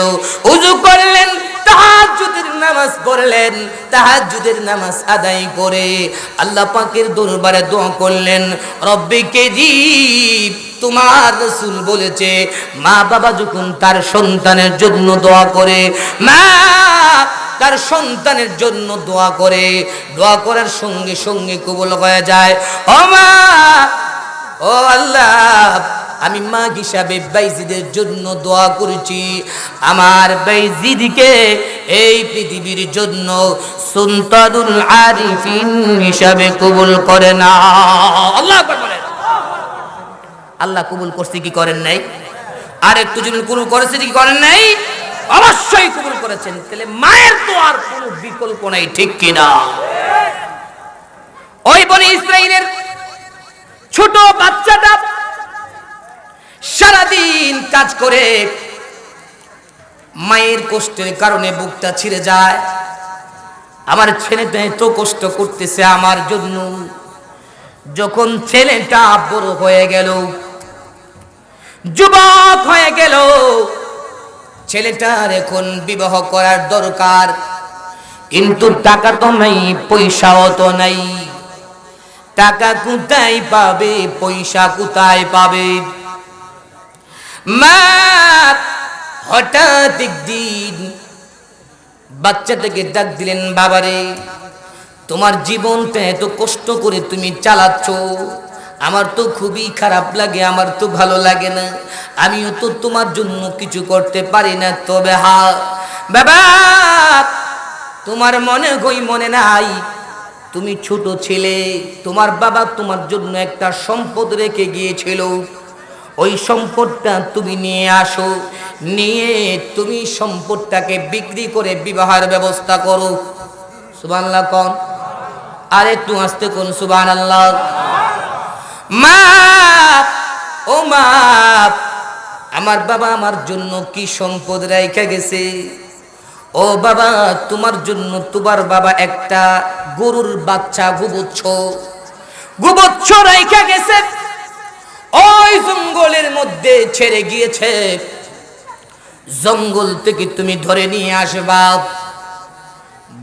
ওযু করলেন, তাহাজ্জুদের নামাজ পড়লেন, তাহাজ্জুদের নামাজ আদায় করে আল্লাহ পাকের দরবারে দোয়া করলেন, রব্বি কারীম, তোমার রাসূল বলেছে মা বাবা যখন তার সন্তানের জন্য দোয়া করে, মা তার সন্তানের জন্য দোয়া করে, দোয়া করার সঙ্গে সঙ্গে কবুল হয়ে যায়। ও মা, ও আল্লাহ, আমি মা হিসাবে বাইজিদের জন্য দোয়া করেছি, আমার বাইজিদকে এই পৃথিবীর জন্য সুলতানুল আরিফিন হিসাবে কবুল করে না। আল্লাহ আকবার বলেন। আল্লাহ কবুল করছে কি করেন নাই? আর একটু যদি কবুল করেছে কি করেন নাই? অবশ্যই কবুল করেছেন। তাহলে মায়ের দোয়ার কোনো বিকল্প নাই, ঠিক কিনা? ওই বনি ইসরাইলের ছোট বাচ্চাটা সারাদিন কাজ করে মায়ের কষ্টের কারণে বুকটা ছিঁড়ে যায়। আমার ছেলেটা এত কষ্ট করতেছে আমার জন্য। যখন ছেলেটা বড় হয়ে গেল, যুবক হয়ে গেল, ছেলেটার এখন বিবাহ করার দরকার, কিন্তু টাকা তো নাই, পয়সাও তো নাই। টাকা কোথায় পাবে, পয়সা কোথায় পাবে? মা হঠাৎ একদিন বাচ্চাটাকে ডাক দিলেন, বাবারে, তোমার জীবনটা এত কষ্ট করে তুমি চালাচ্ছ, আমার তো খুবই খারাপ লাগে, আমার তো ভালো লাগে না, আমিও তো তোমার জন্য কিছু করতে পারি না। তবে হ্যাঁ বাবা, তোমার মনে নাই তুমি ছোট ছেলে, তোমার বাবা তোমার জন্য একটা সম্পদ রেখে গিয়েছিল, ওই সম্পদটা তুমি নিয়ে আসো, নিয়ে তুমি সম্পদটাকে বিক্রি করে বিবাহের ব্যবস্থা করো। সুবহানাল্লাহ কোন, আর একটু আস্তে কোন সুবহানাল্লাহ। মা, ও মা, আমার বাবা আমার জন্য কি সম্পদ রেখে গেছে। ও বাবা, তোমার জন্য তোমার বাবা একটা গরুর বাচ্চা গুবচ্ছ রেখে গেছে, ওই জঙ্গলের মধ্যে ছেড়ে গিয়েছে, জঙ্গল থেকে তুমি ধরে নিয়ে আসবা।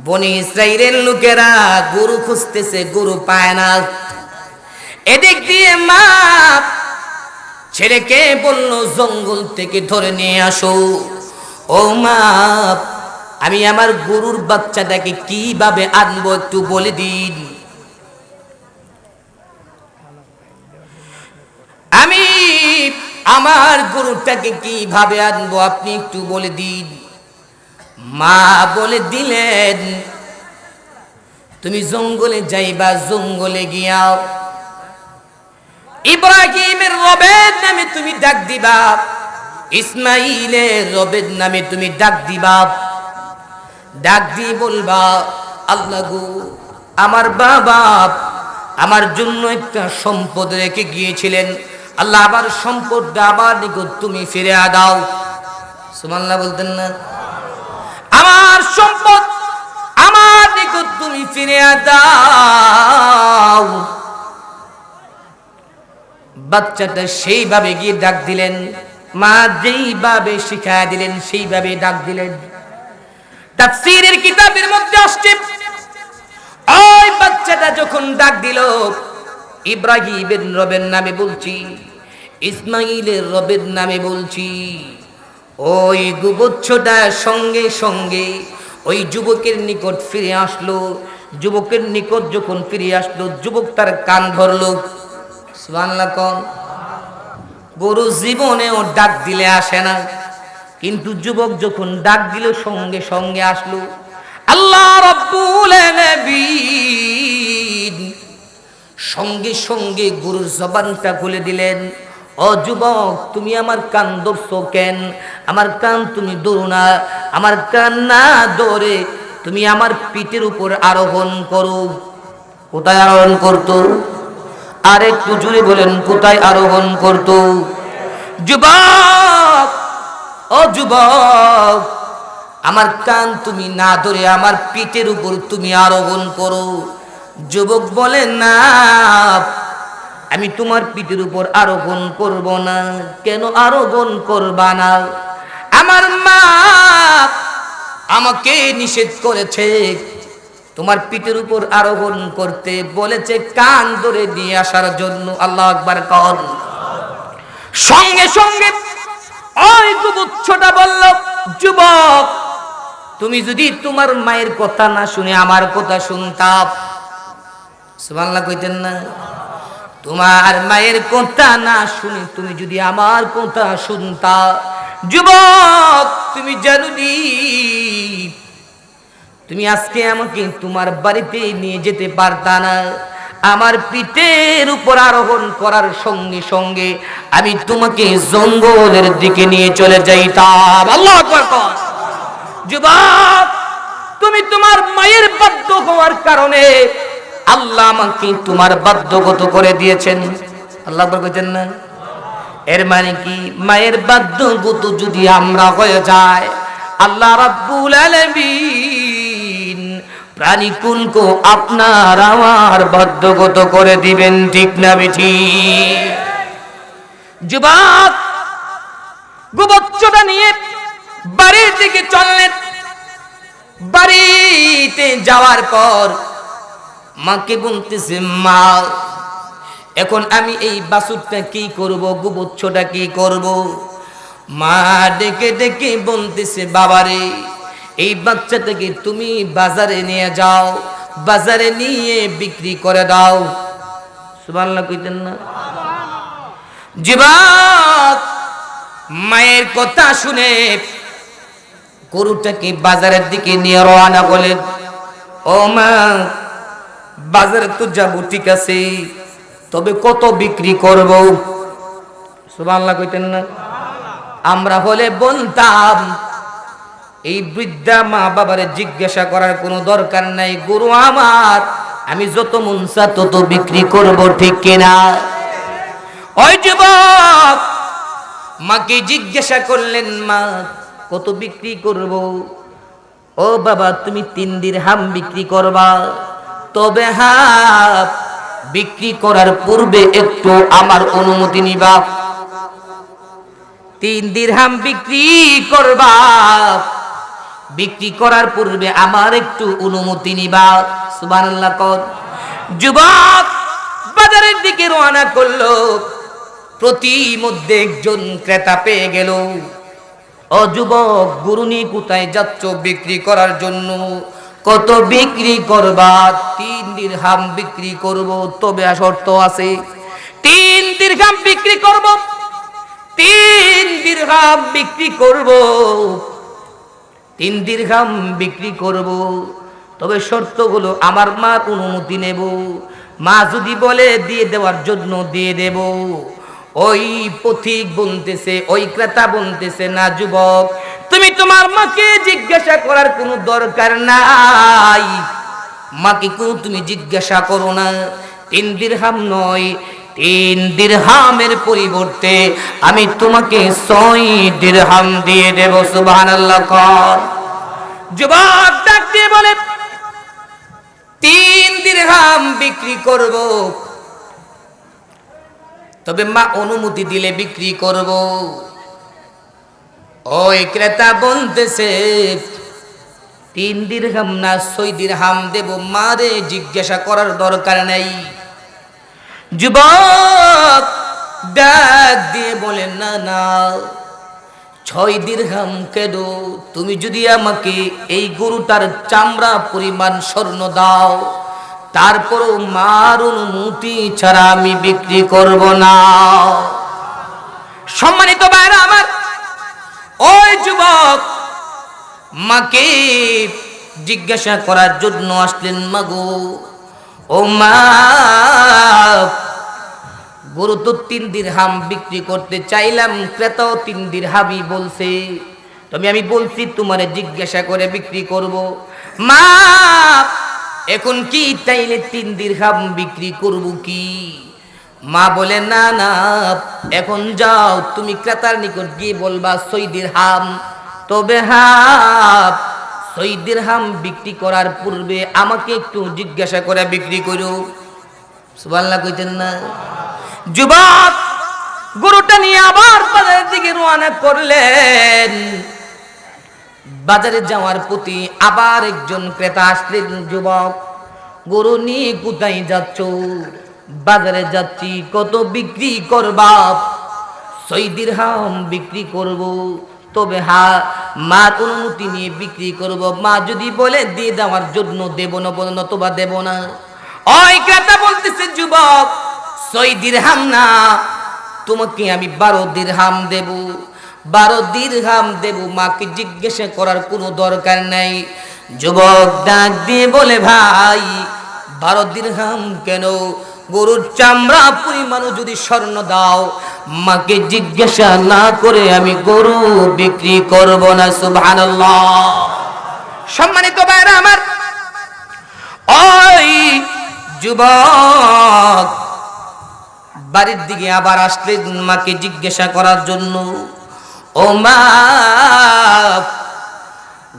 বনি ইসরাইলের লোকেরা গরু খুঁজতেছে, গরু পায় না। এদিক দিয়ে মা ছেলেকে বলল জঙ্গল থেকে ধরে নিয়ে আসো। ও মা, আমি আমার গরুর বাচ্চাটাকে কিভাবে আনবো একটু বলে দিন। আমি আমার গরুটাকে কিভাবে আনবো আপনি একটু বলে দিন। মা বলে দিলেন, তুমি জঙ্গলে যাইবা, জঙ্গলে গিয়াও ইব্রাহিমের রবের নামে তুমি ডাক দিবা, ইসমাইলের রবের নামে তুমি ডাক দিবা। ডাক দিয়ে বলবা, আল্লাহ গো, আমার বাবা আমার জন্য একটা সম্পদ রেখে গিয়েছিলেন, আল্লাহ আবার সম্পদটা আমার নিকট তুমি ফিরে দাও। সুবহানাল্লাহ বলতেন না? আমার সম্পদ আমার নিকট তুমি ফিরে দাও। বাচ্চাটা সেইভাবে গিয়ে ডাক দিলেন, মা যেইভাবে শিখায়া দিলেন সেইভাবে ডাক দিলেন। তাফসীরের কিতাবের মধ্যে আসছে, ওই বাচ্চাটা যখন ডাক দিল, ইব্রাহিমের রবের নামে বলছি, ইসমাইলের রবের নামে বলছি, ওই গুবচ্ছটা সঙ্গে সঙ্গে ওই যুবকের নিকট ফিরে আসলো। যুবকের নিকট যখন ফিরে আসলো, যুবক তার কান ধরলো। সুবহানাল্লাহ কোন। গরু জীবনেও ডাক দিলে আসে না, কিন্তু যুবক যখন ডাক দিল সঙ্গে সঙ্গে আসলো। আল্লাহ রাব্বুল আলামিন সঙ্গে সঙ্গে গরুর জবানটা খুলে দিলেন। ও যুবক, তুমি আমার কান ধরছো কেন? আমার কান তুমি ধরো না, আমার কান না ধরে তুমি আমার পিঠের উপর আরোহণ করো। কোথায় আরোহণ করতো? আর একটু জুড়ে বলেন, কোথায় আরোহণ করতো? যুবক, ও যুবক, আমার কান তুমি না ধরে আমার পিঠের উপর তুমি আরোহণ করো। যুবক বলে, না, আমি তোমার পিঠের উপর আরোহণ করব না। কেন আরোহণ করবা না? আমার মা আমাকে নিষেধ করেছে তোমার পিঠের উপর আরোহণ করতে, বলেছে কান ধরে নিয়ে আসার জন্য। আল্লাহু আকবার কর। সঙ্গে সঙ্গে ওই গুবচ্ছটা বলল, যুবক, তুমি যদি তোমার মায়ের কথা না শুনে আমার কথা শুনতা। সুবহানাল্লাহ কইতেন না? তোমার মায়ের কথা না শুনে তুমি যদি আমার কথা শুনতা, যুবক, তুমি জানুনি তুমি আজকে আমাকে তোমার বাড়িতে নিয়ে যেতে পারতা না। আমার পিঠের উপর আরোহণ করার সঙ্গে সঙ্গে আমি তোমাকে জঙ্গলের দিকে নিয়ে চলে যাইতাম। আল্লাহু আকবার। যুবক, তুমি তোমার মায়ের বাধ্য হওয়ার কারণে আল্লাহ আমাকে তোমার বাধ্যগত করে দিয়েছেন। আল্লাহ আকবার কইতেন না? এর মানে কি? মায়ের বাধ্যগত যদি আমরা হয়ে যায়, আল্লাহ রাব্বুল আলামিন প্রাণীকুলকে আপনার আমার বাধ্যগত করে দিবেন। ঠিক না বেঠি? যুবক গুবচ্ছটা নিয়ে বাড়ির দিকে চললেন। বাড়িতে যাওয়ার পর মাকে বলতেছে, মা, এখন আমি এই বাছুরটা কি করব, গুবচ্ছটা কি করব? মা ডেকে ডেকে বলতেছে, বাবারে, এই বাচ্চাটাকে তুমি বাজারে নিয়ে যাও, বাজারে নিয়ে বিক্রি করে দাও। সুবহানাল্লাহ কইতেন না? যুবক মায়ের কথা শুনে গরুটাকে বাজারের দিকে নিয়ে রওনা করলেন। ও মা, বাজারে তো যাবো ঠিক আছে, তবে কত বিক্রি করব? সুবহানাল্লাহ কইতেন না? আমরা হলে বলতাম এই বৃদ্ধা মা বাবারে জিজ্ঞাসা করার কোনো দরকার নাই, গরু আমার, আমি যত মন চায় তত বিক্রি করব, ঠিক কিনা? ওই যুবক মাকে জিজ্ঞাসা করলেন, মা কত বিক্রি করব? ও বাবা, তুমি 3 দিরহাম বিক্রি করবা, তবে হ্যাঁ বিক্রি করার পূর্বে একটু আমার অনুমতি নিবা। 3 দিরহাম বিক্রি করবা, বিক্রি করার পূর্বে আমার একটু অনুমতি নিবা। সুবহানাল্লাহ কর। যুবক বাজারের দিকে রওনা করলো, প্রতিমধ্যে একজন ক্রেতা পেয়ে গেল। ও যুবক, গরু নিয়ে কোথায় যাচ্ছ? বিক্রি করার জন্য। কত বিক্রি করবা? 3 দিরহাম বিক্রি করব, তবে শর্ত আছে। 3 দিরহাম বিক্রি করব, 3 দিরহাম বিক্রি করব, 3 দিরহাম বিক্রি করব, তবে শর্ত হলো আমার মার অনুমতি নেব। মা যদি বলে দিয়ে দেওয়ার জন্য দিয়ে দেব। ওই পথিক বলতেছে, ওই ক্রেতা বলতেছে, না যুবক, তুমি তোমার মাকে জিজ্ঞাসা করার কোনো দরকার নাই, মাকে কেউ তুমি জিজ্ঞাসা করো না। 3 দিরহাম নয়, 3 দিরহামের পরিবর্তে আমি তোমাকে 6 দিরহাম দিয়ে দেব। সুবহানাল্লাহ কর। যুবক ডাক দিয়ে বলে, 3 দিরহাম বিক্রি করব, তবে মা অনুমতি দিলে বিক্রি করব। ওই ক্রেতা বলতেছে, 3 দিরহাম না 6 দিরহাম দেব, মারে জিজ্ঞাসা করার দরকার নাই। যুবক ডাক দিয়ে বলে, না না, 6 দিরহাম কেন? তুমি যদি আমাকে এই গরুটার চামড়া পরিমাণ স্বর্ণ দাও, তারপরও মার অনুমতি ছাড়া আমি বিক্রি করব না। সম্মানিত ভাইরা আমার, ওই যুবক মাকে জিজ্ঞাসা করার জন্য আসলেন, মাগো, ও মা, গরু তো 3 দিরহাম বিক্রি করতে চাইলাম, ক্রেতাও 3 দিরহামই বলছে, তবে আমি বলছি তোমারে জিজ্ঞাসা করে বিক্রি করব। মা এখন কি তাইলে 3 দিরহাম বিক্রি করব কি? মা বলে, না না, এখন যাও, তুমি ক্রেতার নিকট গিয়ে বলবা 6 দিরহাম, তবে হ্যাঁ 6 দিরহাম বিক্রি করার পূর্বে আমাকে একটু জিজ্ঞাসা করে বিক্রি করো। সুবহানাল্লাহ কইতেন না? যুবক গরুটা নিয়ে আবার বাজারের দিকে রওনা করলেন। বাজারে যাওয়ার প্রতি আবার একজন ক্রেতা আসলেন। যুবক, গরু নিয়ে কোথায় যাচ্ছ? বাজারে যাচ্ছি। কত বিক্রি করবা? 6 দিরহাম বিক্রি করব, তবে হ্যাঁ মার অনুমতি নিয়ে বিক্রি করব। মা যদি বলে দিয়ে দেওয়ার জন্য দেব না, বলো নতবা দেব না। ওই ক্রেতা বলতেছে, যুবক 6 দিরহাম না, তোমাকে আমি 12 দিরহাম দেব, 12 দিরহাম দেব, মাকে জিজ্ঞাসা করার কোনো দরকার নাই। যুবক ডাক দিয়ে বলে, ভাই 12 দিরহাম কেন? গরুর চামড়া পরিমাণ যদি স্বর্ণ দাও, মাকে জিজ্ঞাসা না করে আমি গরু বিক্রি করব না। সুবহানাল্লাহ। সম্মানিত ভাইরা আমার, ওই যুবক বাড়ির দিকে আবার আসলেন মাকে জিজ্ঞাসা করার জন্য। ও মা,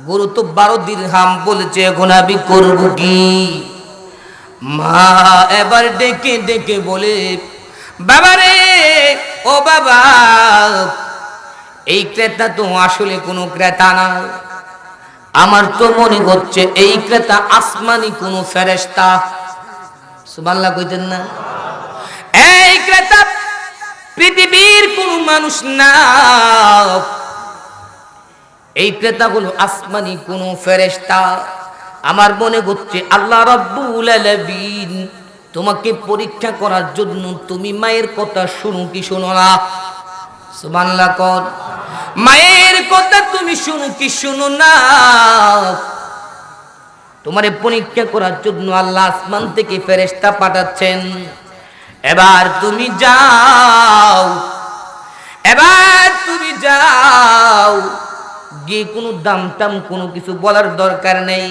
গরু তো 12 দিরহাম বলেছে, এখন আমি করব কি? মা এবার ডেকে ডেকে বলে, বাবা রে, ও বাবা, এই ক্রেতা তো আসলে কোনো ক্রেতা না, আমার তো মনে হচ্ছে এই ক্রেতা আসমানি কোনো ফেরেশতা। সুবহানাল্লাহ কইতেন না? এই ক্রেতা পৃথিবীর কোন মানুষ না, এই ক্রেতা হলো আসমানি কোন ফেরেশতা। আমার মনে হচ্ছে আল্লাহ রাব্বুল আলামিন তোমাকে পরীক্ষা করার জন্য তুমি মায়ের কথা শুনো কি শোনো না? সুবহানাল্লাহ কর। মায়ের কথা তুমি শুনো কি শুনো না, তোমারে পরীক্ষা করার জন্য আল্লাহ আসমান থেকে ফেরেশতা পাঠাচ্ছেন। এবার তুমি যাও, এবার তুমি যাও, গিয়ে কোনো দাম টাম কোনো কিছু বলার দরকার নেই,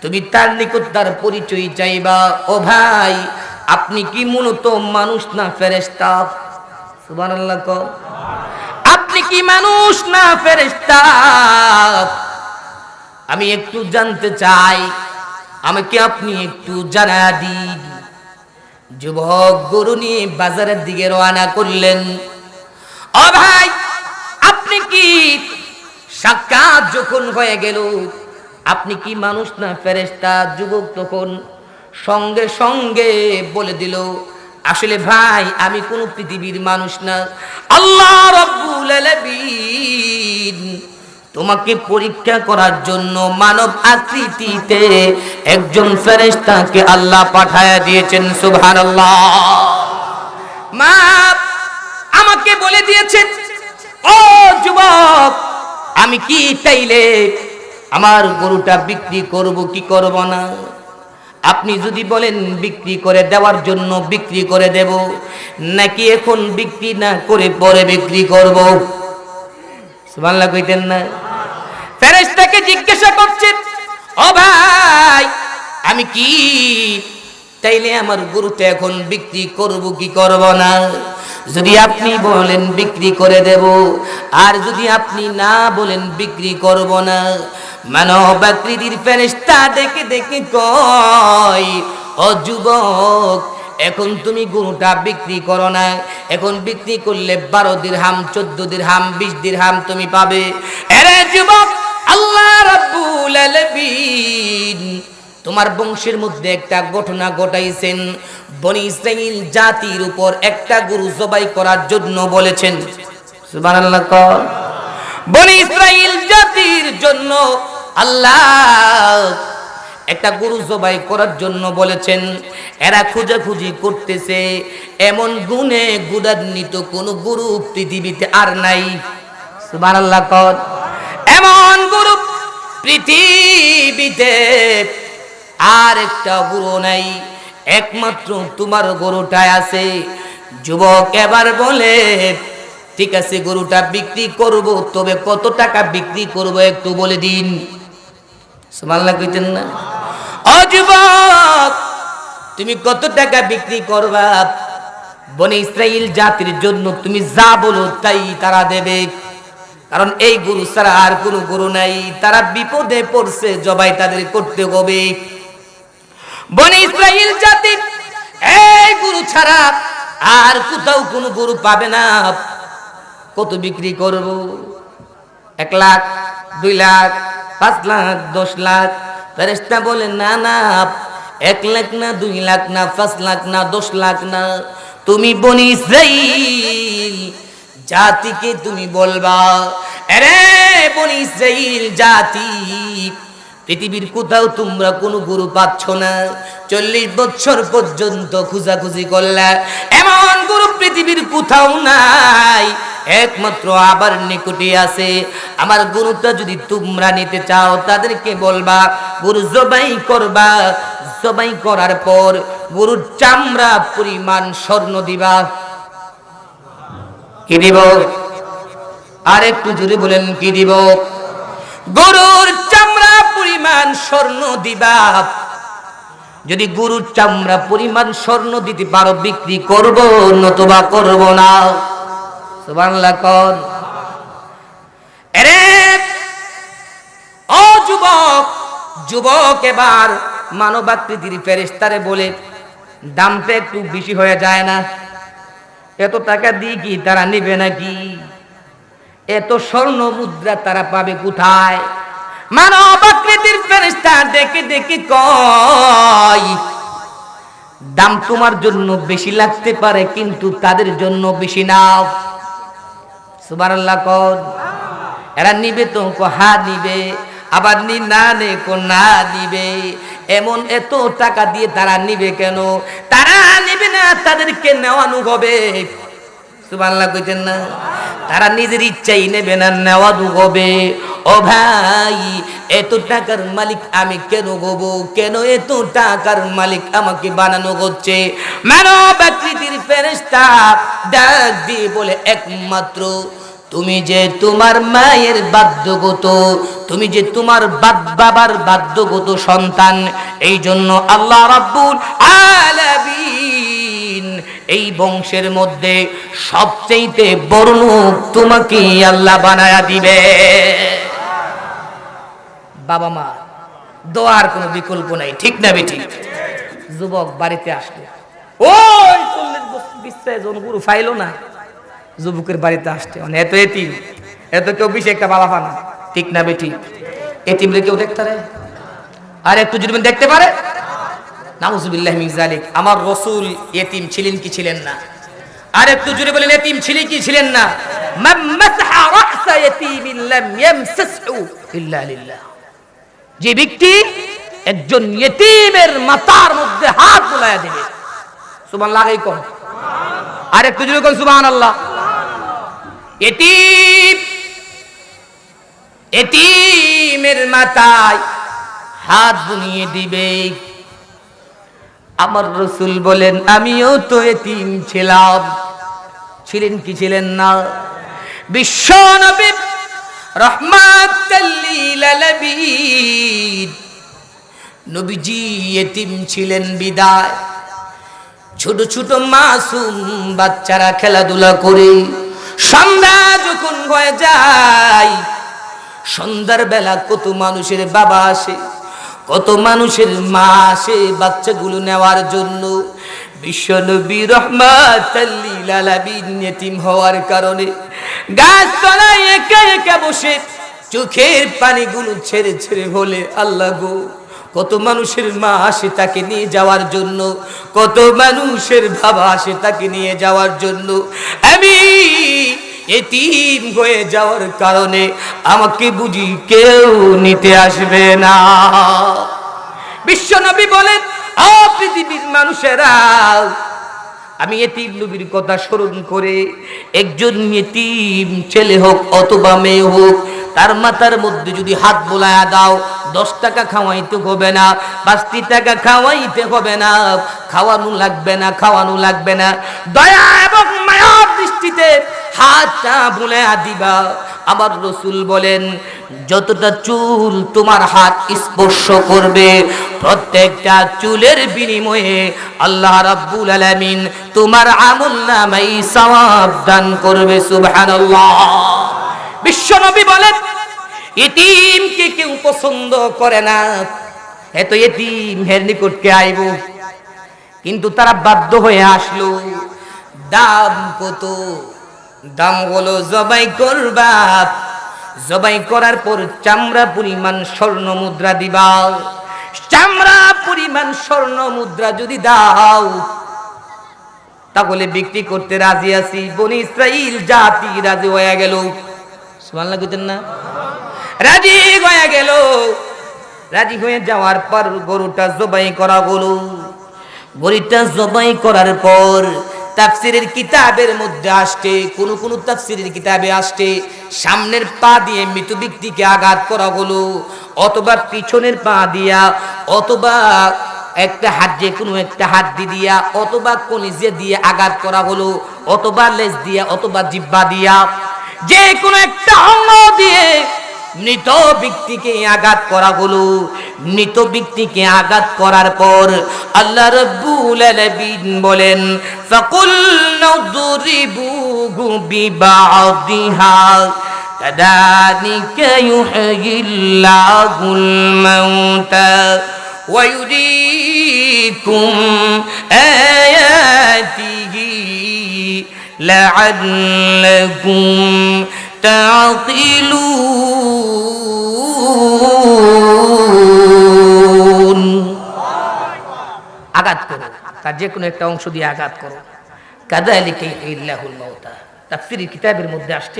তুমি তার নিকট তার পরিচয় চাইবা। ও ভাই, আপনি কি মূলত মানুষ না ফেরেশতা? সুবহানাল্লাহ কও। আপনি কি মানুষ না ফেরেশতা? আমি একটু জানতে চাই, আমাকে আপনি একটু জানা দিন। যুবক গরু নিয়ে বাজারের দিকে রওনা করলেন। ও ভাই, আপনি কি সাক্ষাৎ যখন হয়ে গেল, আপনি কি মানুষ না ফেরেশতা? যুবক তখন সঙ্গে সঙ্গে বলে দিল, আসলে ভাই আমি কোন পৃথিবীর মানুষ না, আল্লাহ রাব্বুল আলামিন তোমাকে পরীক্ষা করার জন্য মানব আকৃতিতে একজন ফেরেশতাকে আল্লাহ পাঠায়া দিয়েছেন। সুবহানাল্লাহ। মা আমাকে বলে দিয়েছেন, ও যুবক, আমি কি চাইলে আমার গরুটা বিক্রি করব কি করব না? আপনি যদি বলেন বিক্রি করে দেওয়ার জন্য বিক্রি করে দেব, নাকি এখন বিক্রি না করে পরে বিক্রি করব? সুবহানাল্লাহ কইতেন না? ফেরেশতাকে জিজ্ঞাসা করছেন, ও ভাই আমি কি তাইলে আমার গরুটা এখন বিক্রি করব কি করব না? যদি আপনি বলেন বিক্রি করে দেব, আর যদি আপনি না বলেন বিক্রি করব না, মানব আকৃতির ফেরেশতা দেখে দেখে কয়, ও যুবক, এখন তুমি গরুটা বিক্রি করো না, এখন বিক্রি করলে 12 দিরহাম, 14 দিরহাম, 20 দিরহাম তুমি পাবে। আরে যুবক, আল্লাহ রাব্বুল আলামিন তোমার বংশের মধ্যে একটা ঘটনা ঘটাইছেন, বনি ইসরাইল জাতির উপর একটা গরু জবাই করার জন্য বলেছেন। সুবহানাল্লাহ। বনি ইসরাইল জাতির জন্য আল্লাহ একটা গরু জবাই করার জন্য বলেছেন। এরা খোঁজাখুঁজি করতেছে, এমন গুণে গুণান্বিত কোন গরু পৃথিবীতে আর নাই। সুবহানাল্লাহ। এমন গরু পৃথিবীতে আর একটা গরু নাই, একমাত্র তোমার গরুটাই আছে। যুবক এবার বলে, ঠিক আছে গরুটা বিক্রি করব, তবে কত টাকা বিক্রি করব একটু বলে দিন। সুবহানাল্লাহ কইতেন না? ও যুবক, তুমি কত টাকা বিক্রি করবা? বনি ইসরাইল জাতির জন্য তুমি যা বলো তাই তারা দেবে, কারণ এই গরু ছাড়া আর কোনো গরু নাই, তারা বিপদে পড়ছে, জবাই তাদের করতে হবে। বনি ইসরাইল জাতি এই গরু ছাড়া আর কোথাও কোনো গরু পাবে না। কত বিক্রি করব? 1 লাখ, 2 লাখ, 5 লাখ, 10 লাখ? ফেরেশতা বলে, না না, 1 লাখ না, 2 লাখ না, 5 লাখ না, 10 লাখ না, তুমি বনি ইসরাইল জাতিকে তুমি বলবা, আরে বনি ইসরাইল জাতি, পৃথিবীর কোথাও তোমরা কোনো গরু পাচ্ছ না, 40 বছর পর্যন্ত খোঁজাখুঁজি করলা, এমন গরু পৃথিবীর কোথাও নাই, একমাত্র আবার নিকটে আছে। আমার গরুটা যদি তোমরা নিতে চাও, তাদেরকে বলবা গরু জবাই করবা, জবাই করার পর গরুর চামড়া পরিমাণ স্বর্ণ দিবা। কি দিব? আর একটু জোরে বলেন, কি দিব? গরুর চামড়া পরিমাণ স্বর্ণ দিবা। যদি গরুর চামড়া পরিমাণ স্বর্ণ দিতে পারো, বিক্রি করব, নতুবা করব না। সুবহানাল্লাহ। কোন আরে ও যুবক, যুবক এবার মানবাকৃতির ফেরেশতারে বলে, দামটা একটু বেশি হয়ে যায় না? এত টাকা দিয়ে কি তারা নেবে নাকি? এত স্বর্ণ মুদ্রা তারা পাবে কোথায়? মানবাকৃতির ফেরেশতা দেখে দেখে কয়, দাম তোমার জন্য বেশি লাগতে পারে, কিন্তু তাদের জন্য বেশি নাও। সুবহানাল্লাহ। কোন এরা নিবে তো? হা নিবে। আবার না নে কো না নিবে। এমন এত টাকা দিয়ে তারা নিবে কেন? তারা নিবে না, তাদেরকে নেওয়ানো হবে। সুবহানাল্লাহ কইতেন না? তারা নিজের ইচ্ছাই নেবে না, নেওয়া হবে। ও ভাই, এত টাকার মালিক আমি কেন গব? কেন এত টাকার মালিক আমাকে বানানো হচ্ছে? মানব আকৃতির ফেরেশতা ডাক দিয়ে বলে, একমাত্র তুমি যে তোমার মায়ের বাধ্যগত, তুমি যে তোমার বাবার বাধ্যগত সন্তান, এই জন্য আল্লাহ রাব্বুল আলামিন এই বংশের মধ্যে সবচেয়ে বড় লোক তোমাকে আল্লাহ বানায়া দিবে। বাবা মা দোয়ার কোনো বিকল্প নাই, ঠিক না বেঠিক? যুবক বাড়িতে আসলো, ওই 40-20 জন গুরু ফাইলো না, যুবকের বাড়িতে আসছে, এত এতিম, এত কেউ বেশি একটা বাবা পানা, ঠিক না বেঠিক? এতিম রে কেউ দেখতে পারে? আর একটু যদি দেখতে পারে, নাউজুবিল্লাহি মিন যালিক। আমার রাসূল এতিম ছিলেন কি ছিলেন না? আর একটু জুড়ে বলেন, এতিম ছিলেন কি ছিলেন না? মান মাসহা রাসা ইয়াতীমিন লাম ইয়ামসাসহু ইল্লা লিল্লাহ। যে ব্যক্তি একজন ইতিমের মাথার মধ্যে হাত বুলায়া দিবে, সুবহানাল্লাহ লাগাই কম, আর একটু জুড়ে কোন সুবহানাল্লাহ। এতিমের মাথায় হাত বুলিয়ে দিবে। আমার রাসূল বলেন, আমিও তো এতিম ছিলাম। ছিলেন কি ছিলেন না? বিশ্ব নবী রাহমাতাল লিল আলামিন নবীজি এতিম ছিলেন বিদায় ছোট ছোট মাসুম বাচ্চারা খেলাধুলা করে সন্ধ্যা যখন হয়ে যায়, সন্ধ্যার বেলা কত মানুষের বাবা আসে, কত মানুষের মা আসে বাচ্চাগুলো নেওয়ার জন্য। বিশ্বনবী রাহমাতাল লিল আলামিন এতিম হওয়ার কারণে গাছতলায় একা একা বসে চোখের পানিগুলো ছেড়ে ছেড়ে বলে, আল্লাহ গো, কত মানুষের মা আসে তাকে নিয়ে যাওয়ার জন্য, কত মানুষের বাবা আসে তাকে নিয়ে যাওয়ার জন্য, আমি এতিম হয়ে যাওয়ার কারণে আমাকে বুঝি কেউ নিতে আসবে না। বিশ্বনবী বলেন, ও পৃথিবীর মানুষেরা, আমি এতিম নবীর কথা স্মরণ করে একজন এতিম ছেলে হোক অথবা মেয়ে হোক, তার মাথার মধ্যে যদি হাত বোলায়া দাও, 10 টাকা খাওয়াইতে হবে না, 5 টাকা খাওয়াইতে হবে না, খাওয়ানো লাগবে না, খাওয়ানো লাগবে না, দয়া এবং মায়ার দৃষ্টিতে হাতটা বুলায়া দিবা। আমার রাসূল বলেন, যতটা চুল তোমার হাত স্পর্শ করবে, প্রত্যেকটা চুলের বিনিময়ে আল্লাহ রাব্বুল আলামিন তোমার আমলনামায় সওয়াব দান করবে। সুবহানাল্লাহ। বিশ্বনবী বলেন, এতিমকে কেউ পছন্দ করে না, এত এতিম হের নিকটকে আইব, কিন্তু তারা বাধ্য হয়ে আসলো। দাম কত? দাম হলো জবাই করবা, জবাই করার পর চামড়া পরিমাণ স্বর্ণ মুদ্রা দিবা। চামড়া পরিমাণ স্বর্ণ মুদ্রা যদি দাও, তাহলে বিক্রি করতে রাজি আছি। বনি ইসরাইল জাতি রাজি হয়ে গেল। সুবহানাল্লাহ কইতেন না? রাজি হয়ে গেল। রাজি হয়ে যাওয়ার পর গরুটা জবাই করা হলো। গরুটা জবাই করার পর তাফসীরের কিতাবের মধ্যে আসছে, কোন তাফসীরের কিতাবে আসছে, সামনের পা দিয়ে মৃত ব্যক্তিকে আঘাত করা হলো, অথবা পিছনের পা দিয়া, অথবা একটা হাত, যে কোনো একটা হাত দিয়া, অথবা কলিজা দিয়ে আঘাত করা হলো, অথবা লেজ দিয়া, অথবা জিহ্বা দিয়া, যে কোনো একটা অঙ্গ দিয়ে মৃত ব্যক্তিকে আঘাত করা হলো। মৃত ব্যক্তিকে আঘাত করার পর আল্লাহ রাব্বুল আলামিন বলেন, ফাকুলনা দুরিবুহু বিবাদিহা কাযালিকা ইউহয়িল্লাহুল মাউতা ওয়া ইউরীকুম আয়াতিহি লাআল্লাকুম তা'কিলুন। আঘাত করো, তার যে কোনো একটা অংশ দিয়ে আঘাত করো। কাযালিকা ইউহয়িল্লাহুল মাউতা, তাফসীরের কিতাবের মধ্যে আসছে,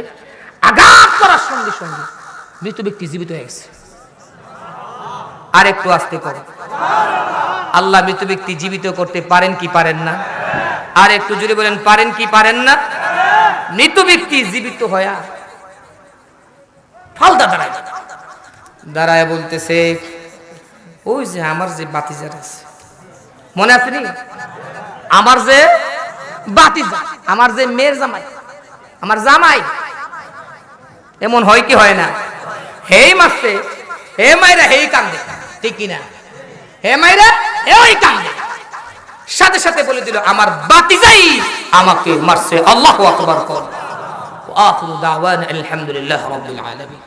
আঘাত করার সঙ্গে সঙ্গে মৃত ব্যক্তি জীবিত হয়ে গেছে। আর একটু আস্তে করো। আল্লাহ মৃত ব্যক্তি জীবিত করতে পারেন কি পারেন না? আর একটু জোরে বলেন, পারেন কি পারেন না? মৃত ব্যক্তি জীবিত হয়া ফালদা দাঁড়ায় বলতেছে, ওই যে আমার যে বাতিজার আছে, মনে আছে নি? আমার যে বাতিজা, আমার যে মেয়ের জামাই, আমার জামাই, এমন হয় কি হয় না? হেই মারছে, হে মাইরা হেই কান্দে, ঠিক কিনা? হে মাইরা হেই কান্দে, সাথে সাথে বলে দিল আমার বাতিজাই আমাকে মারছে। আল্লাহু আকবার। আখিরু দাওয়ানা আলহামদুলিল্লাহি রাব্বিল আলামিন।